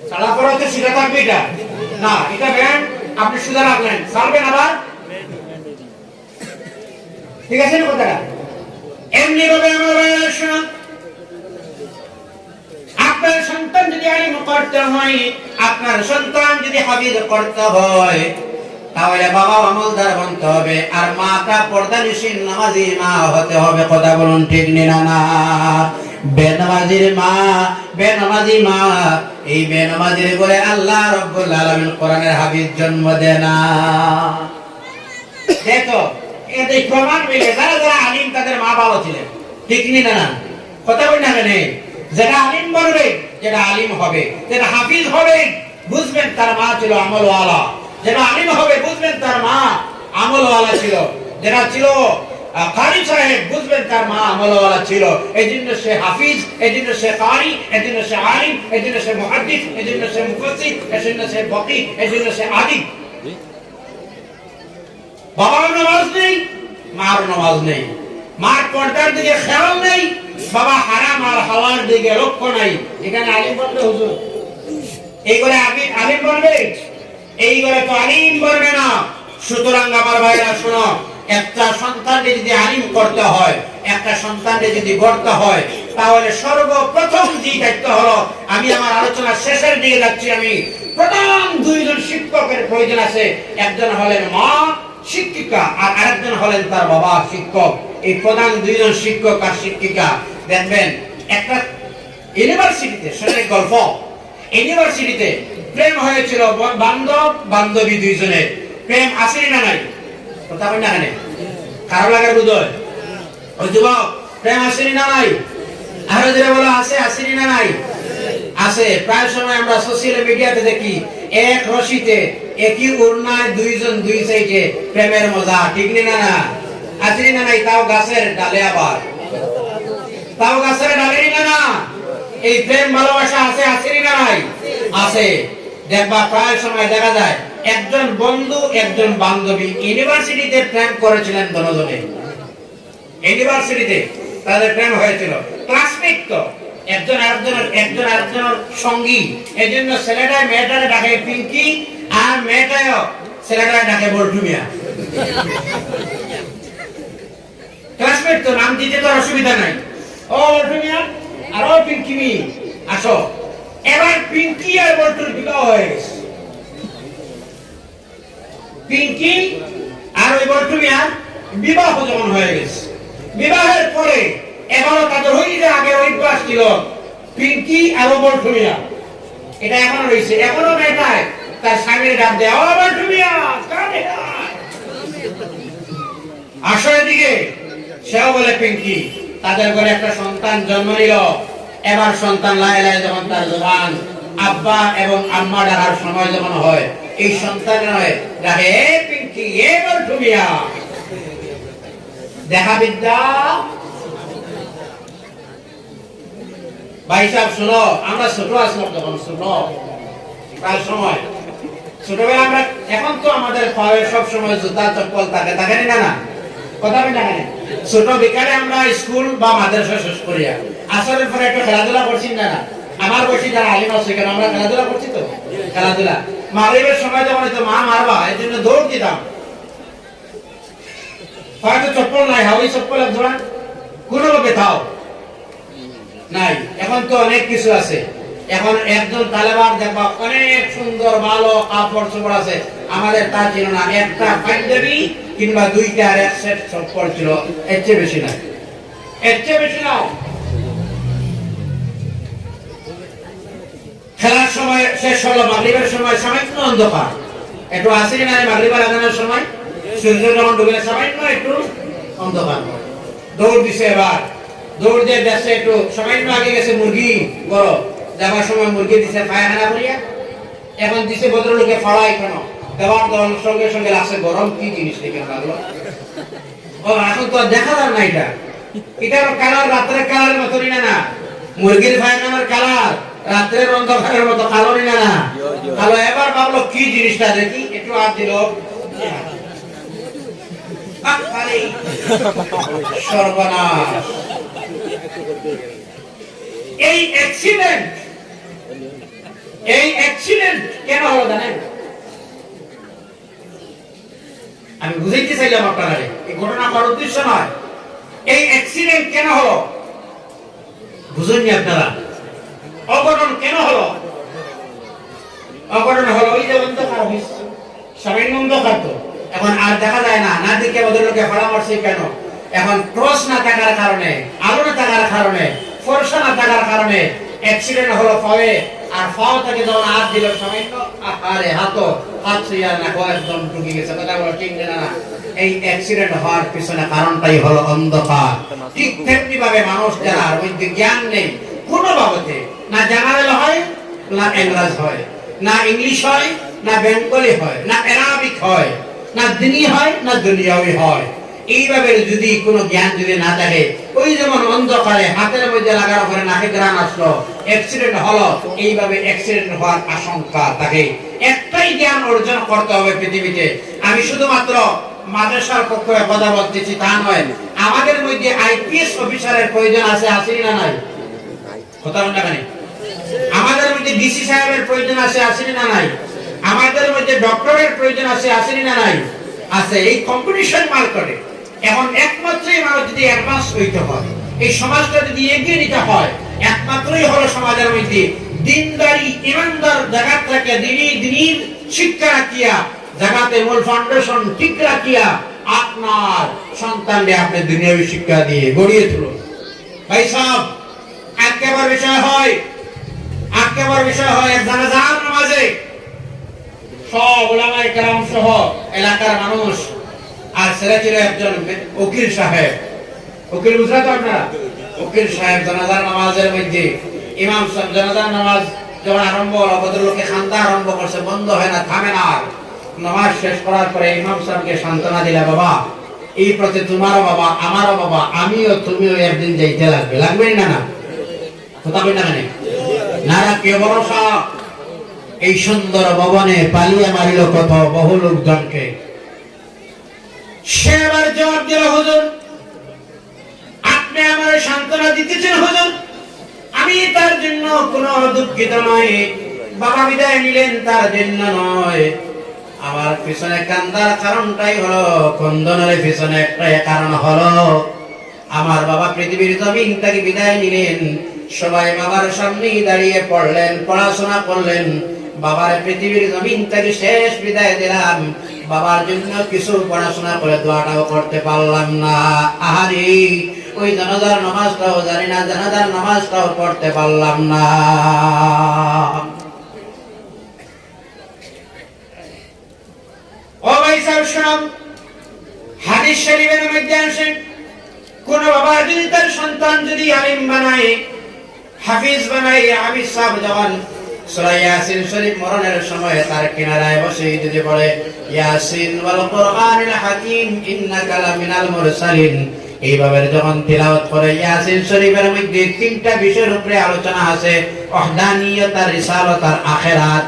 ছাড়া পরেও তো সোজা থাকবে এটা না। এটা ব্যান্ড আপনি সোজা রাখলেন, ছাড়বেন আবার, ঠিক আছে না কথাটা? এমনি ভাবে আমার শোনা, আপনার সন্তান যদি আলিম করতে হয়, আপনার সন্তান যদি হাফিজ করতে হয়, তাহলে বাবা আমলদার হতে হবে, আর মাটা পর্দানিশীল নামাজি মা হতে হবে। কথা বলুন ঠিক না? না বেনামাজির মা, বেনামাজি মা, এই বেনামাজির করে আল্লাহ রাব্বুল আলামিন কোরআনের হাফিজ জন্ম দেয় না। দেখো এতে প্রমাণ মিলে, যারা যারা আলিম তাদের মা বাবা ছিলেন, ঠিক না? না কথা বলি না কেন? যেটা আলিম বলবে, যেটা আলিম হবে, যেটা হাফিজ হবে, বুঝবেন তার মা ছিল আমলওয়ালা। যেটা আলিম হবে বুঝবেন তার মা আমলওয়ালা ছিল। যেটা ছিল কারি সাহেব, বুঝবেন তার মা আমলওয়ালা ছিল। এই জন্য সে হাফিজ, এই জন্য সে কারি, এই জন্য সে আলিম, এই জন্য সে মুহাদ্দিস, এই জন্য সে মুফাসসির, এই জন্য সে ফকিহ, এই জন্য সে আদিব। বাবার নামাজ নেই, মার নামাজ নেই, মার পর্দার দিকে খেয়াল নেই, বাবা হারাম আর হালাল দিকে লক্ষ্য নাই, এখানে আলিম বলবে হুজুর? এই করে আলিম বলবে? এই করে তো আলিম বলবে না। সুতরাং আমার ভাইরা শোনো, একটা সন্তানকে যদি আলিম করতে হয়, একটা সন্তানকে যদি গড়তে হয়, তাহলে সর্বপ্রথম যে দায়িত্ব হলো, আমি আমার আলোচনা শেষের দিকে যাচ্ছি, আমি প্রধান দুইজন শিক্ষকের প্রয়োজন আছে। একজন হলেন মা শিক্ষিকা, আর আরেকজন হলেন তার বাবা শিক্ষক। এই প্রধান দুইজন শিক্ষক আর শিক্ষিকা, দেখবেন একটা ইউনিভার্সিটিতে, শোনেন গল্প, ইউনিভার্সিটিতে প্রেম হয়েছিল বান্ধব বান্ধবী দুইজনের। প্রেম আসেনি না নাই? কথা বলি না কেন? খারাপ লাগার বুঝয়? ওই যুবক, প্রেম আসেনি না নাই? আরো যারা বলো আছে, আসেনি না নাই? আছে। প্রায় সময় আমরা সোশ্যাল মিডিয়াতে দেখি, এক রশিতে একই ওড়নায় দুইজন দুই সাইডে, প্রেমের মজা, ঠিক না? না আসেনি না নাই? তাও গাছের ডালে, আবার তাও গাছের ডালেরই না। এই প্রেম ভালোবাসা আছে, আসেনি না নাই? আছে। দেখবা প্রায় সময় দেখা যায় একজন বন্ধু একজন বান্ধবী ইউনিভার্সিটিতে প্রেম করেছিলেন, দুজনে ইউনিভার্সিটিতে তাদের প্রেম হয়েছিল। ক্লাসমেট তো, একজন আরেকজনের সঙ্গী। এজন্য ছেলেটা মেয়েটারে ডাকে পিঙ্কি, আর মেয়েটাও ছেলেটারে ডাকে বল্টু মিয়া। ক্লাসমেট তো, নাম দিতে তো অসুবিধা নাই। ও বল্টু মিয়া, আর ও পিঙ্কি মি, আসো। এবার পিঙ্কি আর বল্টুর বিবাহ হয়ে গেছে। পিঙ্কি আর ওই বল্টু মিয়ার বিবাহ যখন হয়ে গেছে, বিবাহের পরে এবারও তাদের ওই যে আগের অভ্যাস ছিল, পিঙ্কি আর বল্টু মিয়া, এটা এখনো রয়েছে। এখনো মেয়েটায় তার স্বামীর ডাক দেয়, ও বল্টু মিয়া আসো এদিকে। সেও বলে পিঙ্কি। তাদের ঘরে একটা সন্তান জন্ম নিল। এবার সন্তান লাই লাই যখন তার জবান আব্বা এবং আম্মা ডাকার সময় যখন হয়, এই সন্তানের হয় ডাকে, এ পিঙ্কি, এ বল্টু মিয়া। দেখা বিদ্যা। ভাই সাহেব শুনো, আমরা ছোট আসলাম যখন, শুনো প্রায় সময় ছোটবেলা আমরা, এখন তো আমাদের পায়ে সব সময় জুতা চপ্পল থাকে, থাকে না? না কথা বলি না? ছোট বিকালে আমরা স্কুল বা মাদ্রাসা শেষ করিয়া আসরের পরে একটু খেলাধুলা করছি না? না আমার বয়সী যারা আলিম আছে, কেন আমরা খেলাধুলা করছি তো। খেলাধুলা মাগরিবের সময় যখন তো মা মারবা, এই জন্য দৌড় দিতাম। হয়তো চপ্পল নাই, হাওয়াই চপ্পল এক জোড়া কোনোভাবে থাও নাই। এখন তো অনেক কিছু আছে। এখন একজন তালেবান দেখবা অনেক সুন্দর ভালো কাপড় চোপড় আছে, আমাদের তা ছিল না, একটা পাঞ্জাবি কিংবা দুইটা আর এক সেট চপ্পল ছিল, এর চেয়ে বেশি না, এর চেয়ে বেশি না। খেলার সময় শেষ হলো, মাগরিবের সময় সামান্য অন্ধকার, একটু আসেনি না মাগরিবের আজানের সময় সূর্য যখন ডুবে সামান্য একটু অন্ধকার, দৌড় দিছে, এবার দৌড় দিয়ে দেখছে একটু সামান্য আগে গেছে মুরগি বড়, যাবার সময় মুরগি দিছে পায়খানা করিয়া, এখন দিছে ভদ্রলোকে ফড়াই কেন, দেওয়ার দেওয়ার সঙ্গে সঙ্গে লাগছে গরম, কি জিনিস দেখে লাগলো, ও এখন তো দেখা যায় না, এটা এটার কালার রাত্রের কালারের মতনই না, মুরগির পায়খানার কালার রাত্রের অন্ধকারের মতো কালো না, কালো। এবার ভাবলো কি জিনিসটা দেখি, একটু হাত দিল, সর্বনাশ। এই অ্যাক্সিডেন্ট কেন হলো জানেন? আমি বুঝাইতে চাইলাম আপনারা, এই ঘটনা করার উদ্দেশ্য নয়, এই অ্যাক্সিডেন্ট কেন হলো বুঝুননি আপনারা। অঘটন কেন হলো? অঘটন হলো ওই যে অন্ধকার হয়েছে, সবাই অন্ধকার তো এখন আর দেখা যায় না, না দেখে ভদ্রলোকে ফড়া মারছে কেন? এখন ক্রস না থাকার কারণে, আলো না থাকার কারণে, ফর্সা না থাকার কারণে অ্যাক্সিডেন্ট হলো পাওয়ে, আর পাও থেকে যখন হাত দিল সামান্য, আরে হাত ছুঁয়া না, একদম ঢুকে গেছে, কথা বলো ঠিক না? এই অ্যাক্সিডেন্ট হওয়ার পিছনে কারণটাই হলো অন্ধকার। ঠিক তেমনি ভাবে মানুষ যারা মধ্যে জ্ঞান নেই কোনো বাবদে, না জানারেল হয় না ইংরেজ হয়, না ইংলিশ হয় না বেঙ্গলি হয়, না আরবিক হয়, না দিনী হয় না দুনিয়াবি হয়, এইভাবে যদি কোনো জ্ঞান যদি না থাকে, ওই যেমন অন্ধকারে হাতের মধ্যে লাগার পরে নাকে গ্রান আসলো, অ্যাক্সিডেন্ট হলো, এইভাবে অ্যাক্সিডেন্ট হওয়ার আশঙ্কা থাকে। একটাই জ্ঞান অর্জন করতে হবে পৃথিবীতে। আমি শুধুমাত্র মাদ্রাসার পক্ষে কথা বলতেছি তা নয়, আমাদের মধ্যে আইপিএস অফিসারের প্রয়োজন আছে, আছে না নাই? কথা বলতে পারি, আমাদের মধ্যে ডিসি সাহেবের প্রয়োজন আছে, আছে না নাই? আমাদের মধ্যে ডক্টরের প্রয়োজন আছে, আছে না নাই? আছে। এই কম্পিটিশন মার্কেটে এখন একমাত্রই মানুষ যদি অ্যাডভান্স হইতে হয়, এই সমাজটা যদি এগিয়ে নিতে হয়, একমাত্রই হলো সমাজের মধ্যে দিনদারি ইমানদার জায়গা থেকে দিনীর শিক্ষা রাখিয়া, জায়গাতে মূল ফাউন্ডেশন ঠিক রাখিয়া আপনার সন্তানকে আপনি দুনিয়াবী শিক্ষা দিয়ে গড়িয়ে তুলুন। ভাই সাহেব, আজকেবার বিষয় হয় এক জানাজার নামাজে সব ওলামায়ে কেরাম সহ এলাকার মানুষ, আর সেটা ছিল একজন উকিল সাহেব, উকিল বুঝলেন তো আপনারা, উকিল সাহেব জানাজার নামাজের মধ্যে ইমাম সাহেব জানাজার নামাজ যখন আরম্ভ হলো, ভদ্রলোকে খান্দা আরম্ভ করছে, বন্ধ হয় না, থামে না। নামাজ শেষ করার পরে ইমাম সাহেবকে সান্ত্বনা দিলা, বাবা এই প্রতি তোমারও বাবা আমারও বাবা, আমিও তুমিও একদিন যাইতে লাগবে না, না কথা বলি না কেন? না কে ভরসা, এই সুন্দর ভবনে পালিয়ে মারিল কত বহু লোকজনকে। সে আবার জবাব দিল, হুজুর আপনি আমার সান্ত্বনা দিতেছেন হুজুর, আমি তার জন্য কোনো দুঃখিত নয়, বাবা বিদায় নিলেন তার জন্য নয়, আমার পিছনে কান্দার কারণটাই হলো, খন্দনের পিছনে একটাই কারণ হলো, আমার বাবা পৃথিবীর জমিন থেকে বিদায় নিলেন, সবাই বাবার সামনেই দাঁড়িয়ে পড়লেন, পড়াশোনা করলেন, বাবার পৃথিবীর জমিন থেকে শেষ বিদায় দিলাম, বাবার জন্য কিছু পড়াশোনা করে দোয়াটাও করতে পারলাম না, আহারে ওই জানাজার নামাজটাও জানি না, জানাজার নামাজটাও পড়তে পারলাম না। ও ভাই সাহেব শুনুন, হাদিস শরীফের মধ্যে আসে, কোন বাবা যদি তার সন্তান যদি আলিম বানায়, হাফিজ বানায়, হাফিজ সাহেব যখন সূরা ইয়াসিন শরীফ মরণের সময় তার কিনারায় বসে যদি বলে ইয়াসিন ওয়াল কুরআনিল হাকিম ইন্নাকা লামিনাল মুরসালিন, এইভাবে যখন তিলাওয়াত করে, ইয়াসিন শরীফের মধ্যে তিনটা বিষয়ের উপরে আলোচনা আছে, ওয়াহদানিয়ত, রিসালাত আর আখিরাত।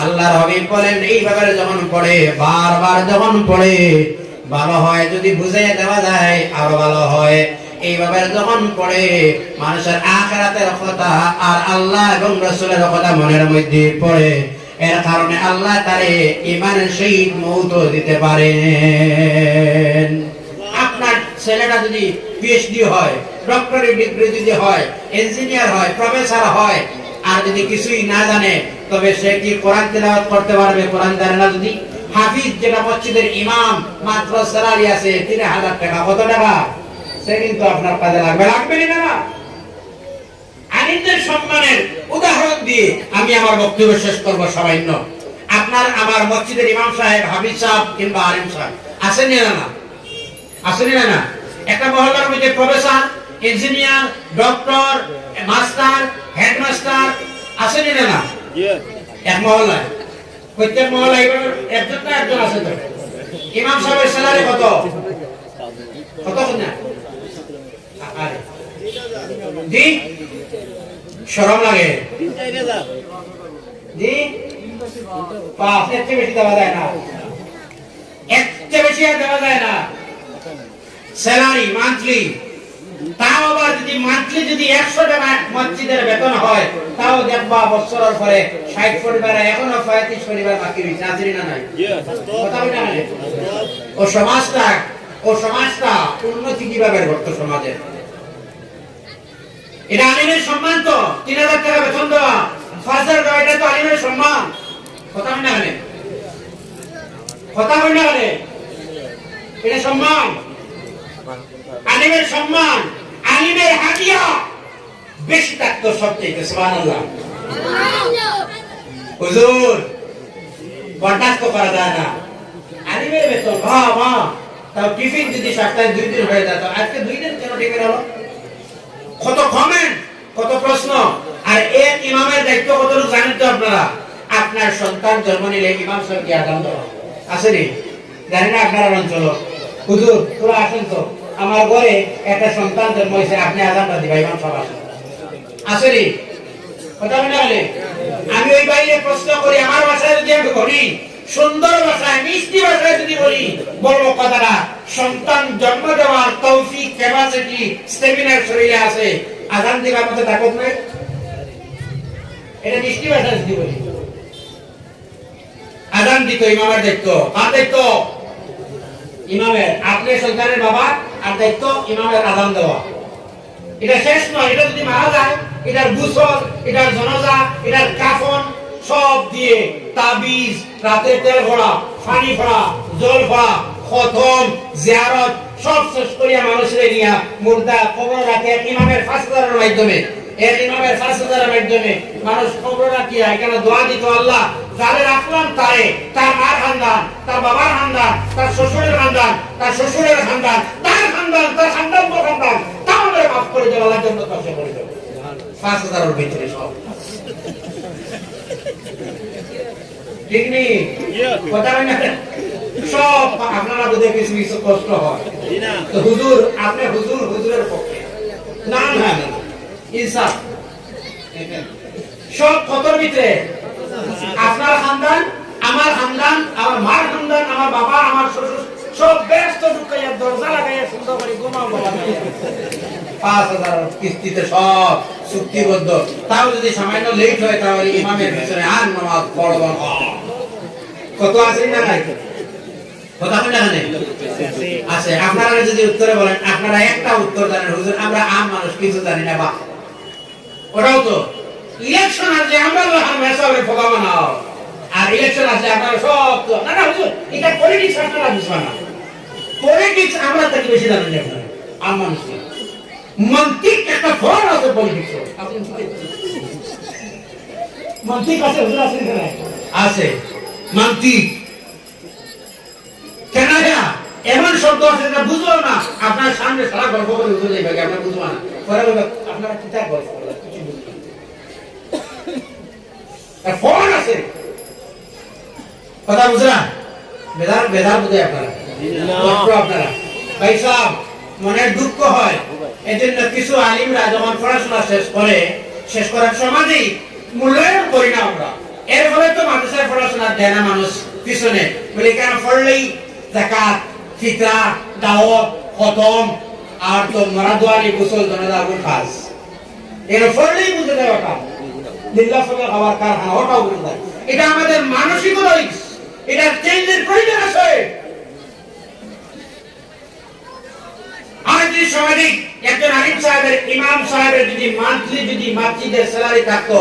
আল্লাহর হাবিব বলেন এইভাবে যখন পড়ে, বারবার যখন পড়ে, ভালো হয় যদি বুঝিয়ে দেওয়া যায় আরো ভালো হয়। এইভাবে যখন পড়ে মানুষের আখিরাতের কথা আর আল্লাহ এবং রাসূলের কথা মনের মধ্যে পড়ে, এর কারণে আল্লাহ তারে ঈমানের সহিত মওত দিতে পারেন। আপনার ছেলেটা যদি পিএইচডি হয়, ডক্টরেট ডিগ্রি যদি হয়, ইঞ্জিনিয়ার হয়, প্রফেসর হয়, আর যদি কিছুই না জানে তবে সে কি কোরআন তেলাওয়াত করতে পারবে? কোরআন জানে না যদি। হাফিজ যেটা মসজিদের ইমাম, মাত্র স্যালারি আছে 3000 টাকা। কত টাকা? সে কিন্তু আপনার কাজে লাগবে, লাগবে না? আলিমদের সম্মানের উদাহরণ দিয়ে আমি আমার বক্তব্য শেষ করব। সামান্য আপনার আমার মসজিদের ইমাম সাহেব, হাফিজ সাহেব কিংবা আলিম সাহেব আছেন না? আছেন না? একটা মহল্লার মধ্যে professor, engineer, doctor, master, headmaster আছেন না? এক মহল্লায়, প্রত্যেক মহল্লায় একজন না একজন আছে। তো ইমাম সাহেবের স্যালারি কত? কত না? জি, শরম লাগে জি। পাঁচ, এর চেয়ে বেশি দেওয়া যায় না, এর চেয়ে বেশি আর দেওয়া যায় না স্যালারি মান্থলি। তাও আবার যদি মান্থলি যদি 100 টাকা মসজিদের বেতন হয়, তাও দেখবা বছরের পরে 60 পরিবারে এখনো 35 পরিবার বাকি রয়েছে। আছে না নাই? কথা বলে না? ও সমাজটা উন্নতি কিভাবে করতো সমাজের? এটা আলিমের সম্মান তো। 3000 টাকা বেতন দেওয়া, ফাজার দেওয়া, এটা তো আলিমের সম্মান। কথা বলে না? কথা বলে না? এটা সম্মান, আলিমের সম্মান। আলিমের হাদিয়া বেশি থাকতো সবচেয়ে। সুবহানাল্লাহ। হুজুর বরদাস্ত করা যায় না আলিমের বেতন। মা তাও টিফিন যদি সপ্তাহে 2 দিন হয়ে যেত, আজকে 2 দিন কেন টিফিন হলো? কত কমেন্ট, কত প্রশ্ন। আর এক ইমামের দায়িত্ব কতটুকু জানেন তো আপনারা? আপনার সন্তান জন্ম নিলে ইমাম সাহেবকে আযান দেওয়া। আসেনি? জানি না আপনার অঞ্চল। হুজুর তোরা আসেন তো, আমার ঘরে একটা সন্তান জন্ম হয়েছে, আপনি আযানটা দিবা, ইমাম সাহেব আসেন। আসেনি? কথা বলে আমি ওই বাইরে প্রশ্ন করি, আমার ভাষায় যদি আমি বলি, সুন্দর ভাষায়, মিষ্টি ভাষায় যদি বলি, বলবো কথাটা সন্তান জন্ম দেওয়ার তৌফিক, ক্যাপাসিটি, স্ট্যামিনার শরীরে আছে, আযান দিবার মতো তাকত নাই। এটা মিষ্টি ভাষায় যদি বলি। আযান দিত ইমামের দায়িত্ব। কার দায়িত্ব? ইমামের। আপনি সন্তানের বাবা, আর দায়িত্ব ইমামের আযান দেওয়া। এটা শেষ নয়, এটা যদি মারা যায়, এটার গোসল, এটার জানাজা, এটার কাফন সব দিয়ে, তাবিজ, রাতে তেল ভরা, পানি ভরা, জল ভরা, খতম, জিয়ারত সব শেষ করিয়া মানুষের নিয়া মুর্দা কবর রাখে ইমামের 5000 এর মাধ্যমে। এর ইমামের 5000 এর মাধ্যমে মানুষ কবর রাখিয়া এখানে দোয়া দিত, আল্লাহ যারে রাখলাম তারে, তার মার খানদান, তার বাবার খানদান, তার শ্বশুরের খানদান, তার শ্বশুরের খানদান, তার খানদান, তার খানদান খানদান, তা আমাদের মাফ করে দেওয়া, আল্লাহর জন্য পাশে করে দেব। 5000 এর ভিতরে সব ঠিক নেই? কথা হয় না? সব আপনারা বুঝে কিছু কিছু কষ্ট হয় তো হুজুর, আপনি হুজুরের পক্ষে না না না, ইনসাফ সব কতর ভিতরে আপনার খানদান, আমার খানদান, আমার মার খানদান, আমার বাবা, আমার শ্বশুর সব ব্যস্ত ঢুকাইয়া দরজা লাগাইয়া সুন্দর করে ঘুমাও বাবা। 5000 কিস্তিতে সব চুক্তিবদ্ধ। তাও যদি সামান্য লেট হয় তাহলে ইমামের পিছনে আর নামাজ পড়ব না। কত আছে না নাই? কথা বলেন না আছে? আপনারা যদি উত্তরে বলেন, আপনারা একটা উত্তর জানেন, হুজুর আমরা আম মানুষ কিছু জানি না। বা ওটাও তো ইলেকশন আসলে আমরা মেসাবের ফোকা বানাও, আর ইলেকশন আসলে আপনারা সব তো না না হুজুর, এটা পলিটিক্স আপনারা বুঝবেন না। পলিটিক্স আমরা থেকে বেশি জানেন আপনারা। আম মানুষ মন্ত্রিক একটা ফল আছে পলিটিক্স। মন্ত্রিক আছে, হুজুর আছে না? আছে মন্ত্রিক। কেন এমন শব্দ আছে যেটা বুঝলো না, আপনার সামনে সারা গল্প করে বুঝে যাবে, আপনার বুঝবো না। পরে বলবে আপনারা কি তার গল্প করলেন, কিছু বুঝবেন না। ফোন আছে, কথা বুঝলেন? বেদার বুঝে আপনারা আপনারা ভাই সাহেব মনের দুঃখ হয়। এজন্য কিছু আলিমরা যখন পড়াশোনা শেষ করার সমাজেই মূল্যায়ন করি না আমরা। এর ফলে তো মাদ্রাসায় পড়াশোনা দেয় না মানুষ পিছনে, বলে কেন পড়লেই যাকাত, ফিতরা, দাওয়াত, খতম আর তো মরাদোয়ালি, গোসল, জানাজা, আগুন কাজ, এর পড়লেই বুঝে দেয় ওটা লিল্লাহ ফলে খাবার কারখানা, ওটাও বুঝে দেয়। এটা আমাদের মানসিকতা, এটা চেঞ্জের প্রয়োজন আছে। আজ সমাজে একজন আলিম সাহেবের, ইমাম সাহেবের যদি মান্থলি যদি মসজিদের স্যালারি থাকতো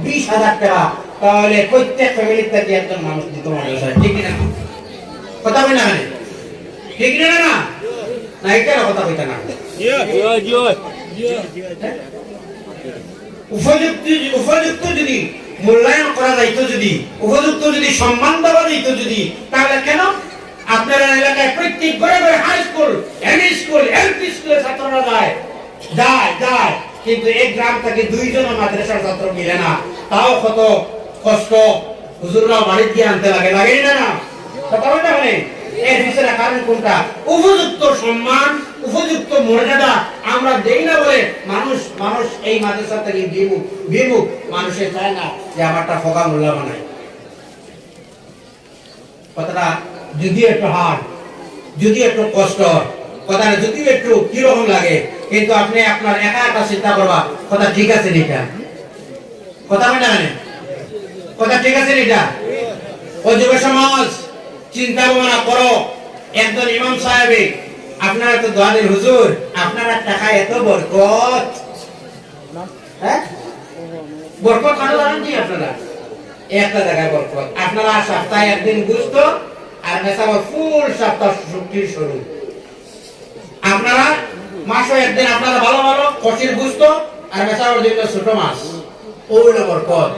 20,000 টাকা, তাহলে প্রত্যেক ফ্যামিলির থেকে একজন মানুষ দিত মাদ্রাসায়, ঠিক না? কথা বলি না মানে ঠিক না? না না এটা কথা কইতা না। উপযুক্ত যদি মূল্যায়ন করা যাইতো, যদি উপযুক্ত যদি সম্মান দেওয়া যাইতো, যদি তাহলে কেন আপনার এলাকায় প্রত্যেক ঘরে ঘরে high school, ME school, LP স্কুলের ছাত্ররা যায়, কিন্তু এক গ্রাম থেকে 2 জন মাদ্রাসার ছাত্র মিলে না, তাও কত কষ্ট হুজুররা বাড়ি দিয়ে আনতে লাগে না? কথা বলতে হবে। এর পিছনে কারণ কোনটা? উপযুক্ত সম্মান, উপযুক্ত মর্যাদা আমরা দেই না বলে মানুষ এই মাদ্রাসা থেকে বিমুখ মানুষে চায় না যে আমারটা ফোকা মোল্লা বানায়। কথাটা যদি একটু হার্ড, যদি একটু কষ্ট, কথাটা যদি একটু কিরকম লাগে, কিন্তু আপনি আপনার একা চিন্তা করবা কথা ঠিক আছে এটা, কথা বলতে হবে। কথা ঠিক আছে এটা? ও যুব সমাজ চিন্তা ভাবনা করো। একজন ইমাম সাহেবে আপনারা তো দোয়া দেন, হুজুর আপনারা টাকা এত বরকত, হ্যাঁ বরকত কেন জানেন কি? আপনারা একটা জায়গায় বরকত, আপনারা সপ্তাহে একদিন গুস্ত আর মেসাবা ফুল সপ্তাহ শুক্তির শুরু, আপনারা মাসে একদিন আপনারা ভালো ভালো কষির গুস্ত আর মেসাবার জন্য ছোট মাছ, ওইটা বরকত।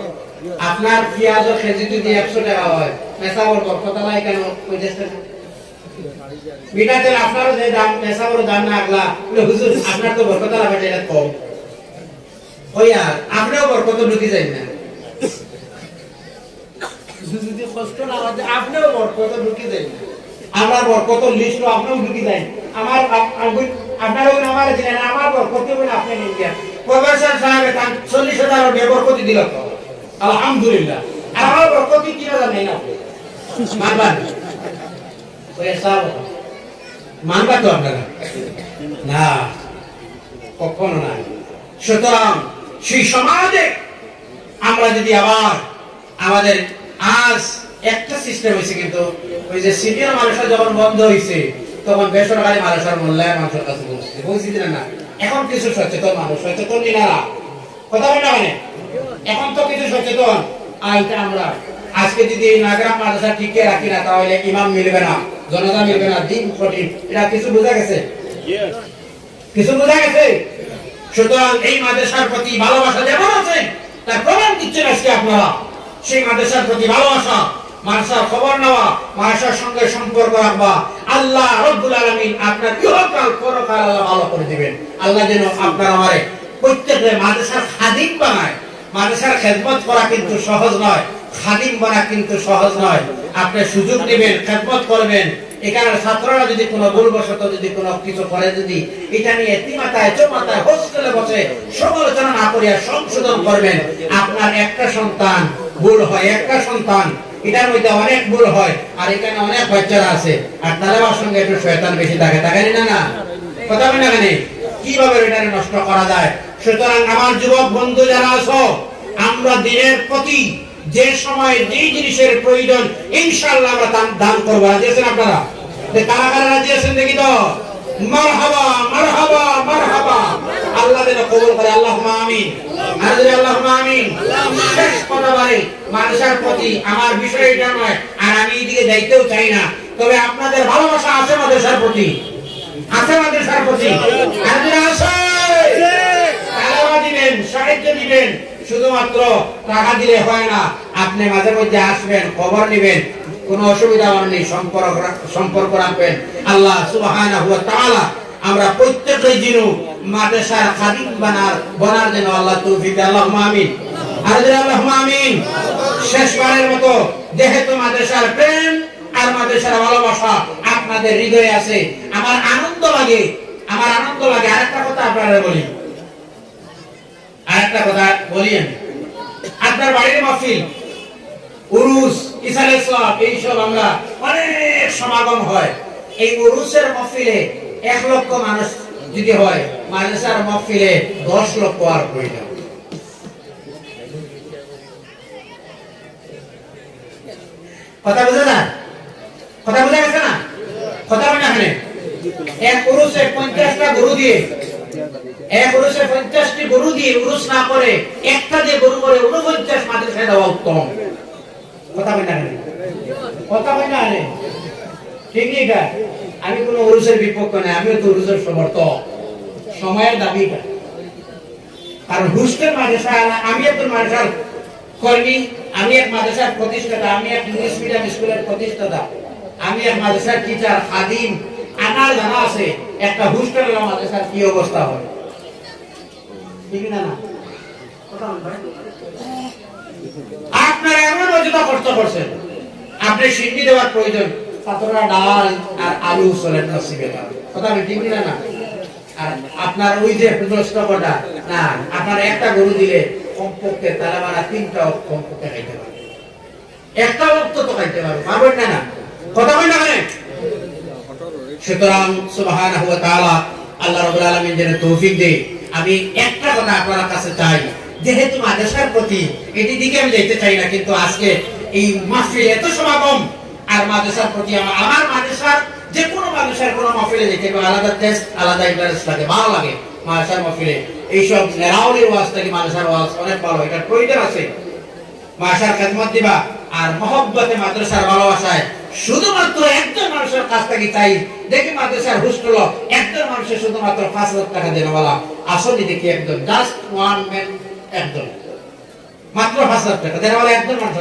আপনার পেঁয়াজ ও কেজি যদি 100 টাকা হয়, মেসাবর বরকত আলাই কেন 50 টাকা? মিঠা তেল আপনারও যে দাম, মেসাবর দাম না আগলা, হুজুর আপনার তো বরকত আলা বেটে এটা কম হইয়া আপনিও বরকত ঢুকি যাই না, যদি কষ্ট না হয় আপনিও বরকত ঢুকি যাই না। আমার বরকত লিস্ট আপনিও ঢুকি যাই, আমার আপনারা আমার দিলেন, আমার বরকত আপনি নিয়ে গিয়া প্রফেসর সাহেব 40,000 বরকত দিল তো আলহামদুলিল্লাহ, আমার বরকত 3,000 নেই না মানবা মানবা তো আপনারা না, কখনো না। সুতরাং সেই সমাজে আমরা যদি আবার আমাদের আজ একটা সিস্টেম হয়েছে, কিন্তু ওই যে সিনিয়র মানুষরা যখন বন্ধ হয়েছে তখন বেসরকারি মানুষের মূল্যায়ন মানুষের কাছে পৌঁছে দিলেন না। এখন কিছু সচেতন মানুষ, সচেতন নিনারা, কথা বলে না মানে এখন তো কিছু সচেতন। এটা আমরা আজকে যদি এই নাগরাম মাদ্রাসা টিকে রাখি না, তাহলে ইমাম মিলবে না, জনতা মিলবে না, দিন কঠিন। এটা কিছু বোঝা গেছে? কিছু বোঝা গেছে? সুতরাং এই মাদ্রাসার প্রতি ভালোবাসা যেমন আছে, তার প্রমাণ দিচ্ছেন আজকে আপনারা। সেই মাদ্রাসার প্রতি ভালোবাসা, মাদ্রাসার খবর নেওয়া, মাদ্রাসার সঙ্গে সম্পর্ক রাখবা, আল্লাহ রব্বুল আলামিন আপনার ইহকাল পরকাল আল্লাহ ভালো করে দিবেন। আল্লাহ যেন আপনার আমারে প্রত্যেকটা মাদ্রাসার খাদিম বানায়। মাদ্রাসার খেদমত করা কিন্তু সহজ নয়, খাদিম বানা কিন্তু সহজ নয়। আপনি সুযোগ নেবেন, খেদমত করবেন। এখানে ছাত্ররা যদি কোনো ভুলবশত যদি কোনো কিছু করে, যদি এটা নিয়ে তিমাতায় চৌমাতায় হোস্টেলে বসে সমালোচনা না করিয়া সংশোধন করবেন। আপনার একটা সন্তান ভুল হয়, একটা সন্তান, এটার মধ্যে অনেক ভুল হয়, আর এখানে অনেক বাচ্চারা আছে, আর তালেবার সঙ্গে একটু শয়তান বেশি থাকে, থাকেনি না? কথা বলি না কেন? কিভাবে এটা নষ্ট করা যায়? সুতরাং আমার যুবক বন্ধু যারা আছো, আমরা দিনের প্রতি যে সময় যে জিনিসের প্রয়োজন ইনশাআল্লাহ আমরা দান করব। রাজি আছেন আপনারা? কারা কারা রাজি আছেন দেখি তো? মারহাবা মারহাবা মারহাবা। আল্লাহ যেন কবুল করে, আল্লাহুম্মা আমিন। আল্লাহুম্মা আমিন। শেষ কথা বলে মানুষের প্রতি আমার বিষয় এটা নয়, আর আমি এদিকে যাইতেও চাই না, তবে আপনাদের ভালোবাসা আছে মাদ্রাসার প্রতি, আছে মাদ্রাসার প্রতি। দিবেন, সাহায্য দিবেন, শুধুমাত্র টাকা দিলে হয় না। আপনি মাঝে মধ্যে আসবেন, খবর নেবেন, কোনো অসুবিধা নেই, সম্পর্ক রাখবেন। আল্লাহ সুবহানাহু ওয়া তাআলা আমরা প্রত্যেকই যেন মাদ্রাসার খাদিম বানার জন্য আল্লাহ তৌফিক দেন। আল্লাহুম্মা আমিন। আল্লাহুম্মা আমিন। শেষবারের মতো যেহেতু মাদ্রাসার প্রেম আর মাদ্রাসার ভালোবাসা আপনাদের হৃদয়ে আছে, আমার আনন্দ লাগে। আরেকটা কথা আপনারা বলি, আরেকটা কথা বলি আমি। আপনার বাড়ির মাহফিল, উরুস, ইসালে সওয়াব, এইসব আমরা অনেক সমাগম হয়। এই উরুসের মাহফিলে 1 লক্ষ মানুষ যদি হয়, মাদ্রাসার মাহফিলে 10 লক্ষ আর প্রয়োজন। কথা বুঝে না? কথা বুঝা গেছে না? কথা বলে না? এক উরুসে 50টা গরু দিয়ে এক উরুসে 50টি গরু দিয়ে উরুস না করে একটা দিয়ে গরু করে 49 মাদ্রাসায় দেওয়া উত্তম। কথা বলেন না, কথা বলেন না, ঠিক নেই। আমি কোনো উরুসের বিপক্ষে না, আমিও তো উরুসের সমর্থক। সময়ের দাবিটা, কারণ হুস্টের মাদ্রাসা, আমি একজন মাদ্রাসার কর্মী, আমি এক মাদ্রাসার প্রতিষ্ঠাতা, আমি এক ইংলিশ মিডিয়াম স্কুলের প্রতিষ্ঠাতা, আমি এক মাদ্রাসার টিচার, খাদিম। আমার জানা আছে একটা হুস্টের মাদ্রাসার কি অবস্থা হয়, ঠিক না? আপনারা এমন অযথা খরচ করছেন, আপনি সিদ্ধি দেওয়ার প্রয়োজন, ছাত্ররা ডাল আর আলু চলেন নসিবে, কথা আমি ঠিক না? আর আপনার ওই যে প্রশ্নটা না, আপনার একটা গরু দিলে কমপক্ষে তারা মারা 3টা কমপক্ষে খাইতে পারবে, একটা অক্ত তো খাইতে পারবে, পারবেন না? না, কথা বলেন না। সুতরাং সুবহানাহু ওয়া তাআলা আল্লাহ রাব্বুল আলামিন যেন তৌফিক দেয়। আমি একটা কথা আপনার কাছে চাই, যেহেতু মাদ্রাসার প্রতি এটি দিকে আমি যেতে চাই না, কিন্তু আজকে এই মাহফিলে এত সমাগম, আর মাদ্রাসার প্রতি আমার মাদ্রাসার যে কোনো মাদ্রাসার কোনো মাহফিলে যেতে আলাদা টেস্ট, আলাদা ইন্টারেস্ট লাগে, ভালো লাগে। মাদ্রাসার মাহফিলে এইসব নেরাউলির ওয়াজ থেকে মাদ্রাসার ওয়াজ অনেক ভালো, এটার প্রয়োজন আছে। মাদ্রাসার খেদমত দিবা আর মহব্বতে মাদ্রাসার ভালোবাসায় শুধুমাত্র একজন মানুষের কাছ থেকে চাই, দেখি মাদ্রাসার হোস্টেল একজন মানুষের শুধুমাত্র 5,000 টাকা দেওয়া বলা, আসলে দেখি একজন, জাস্ট ওয়ান ম্যান, একজন মাত্র 5,000 টাকা দেওয়া একজন মানুষ।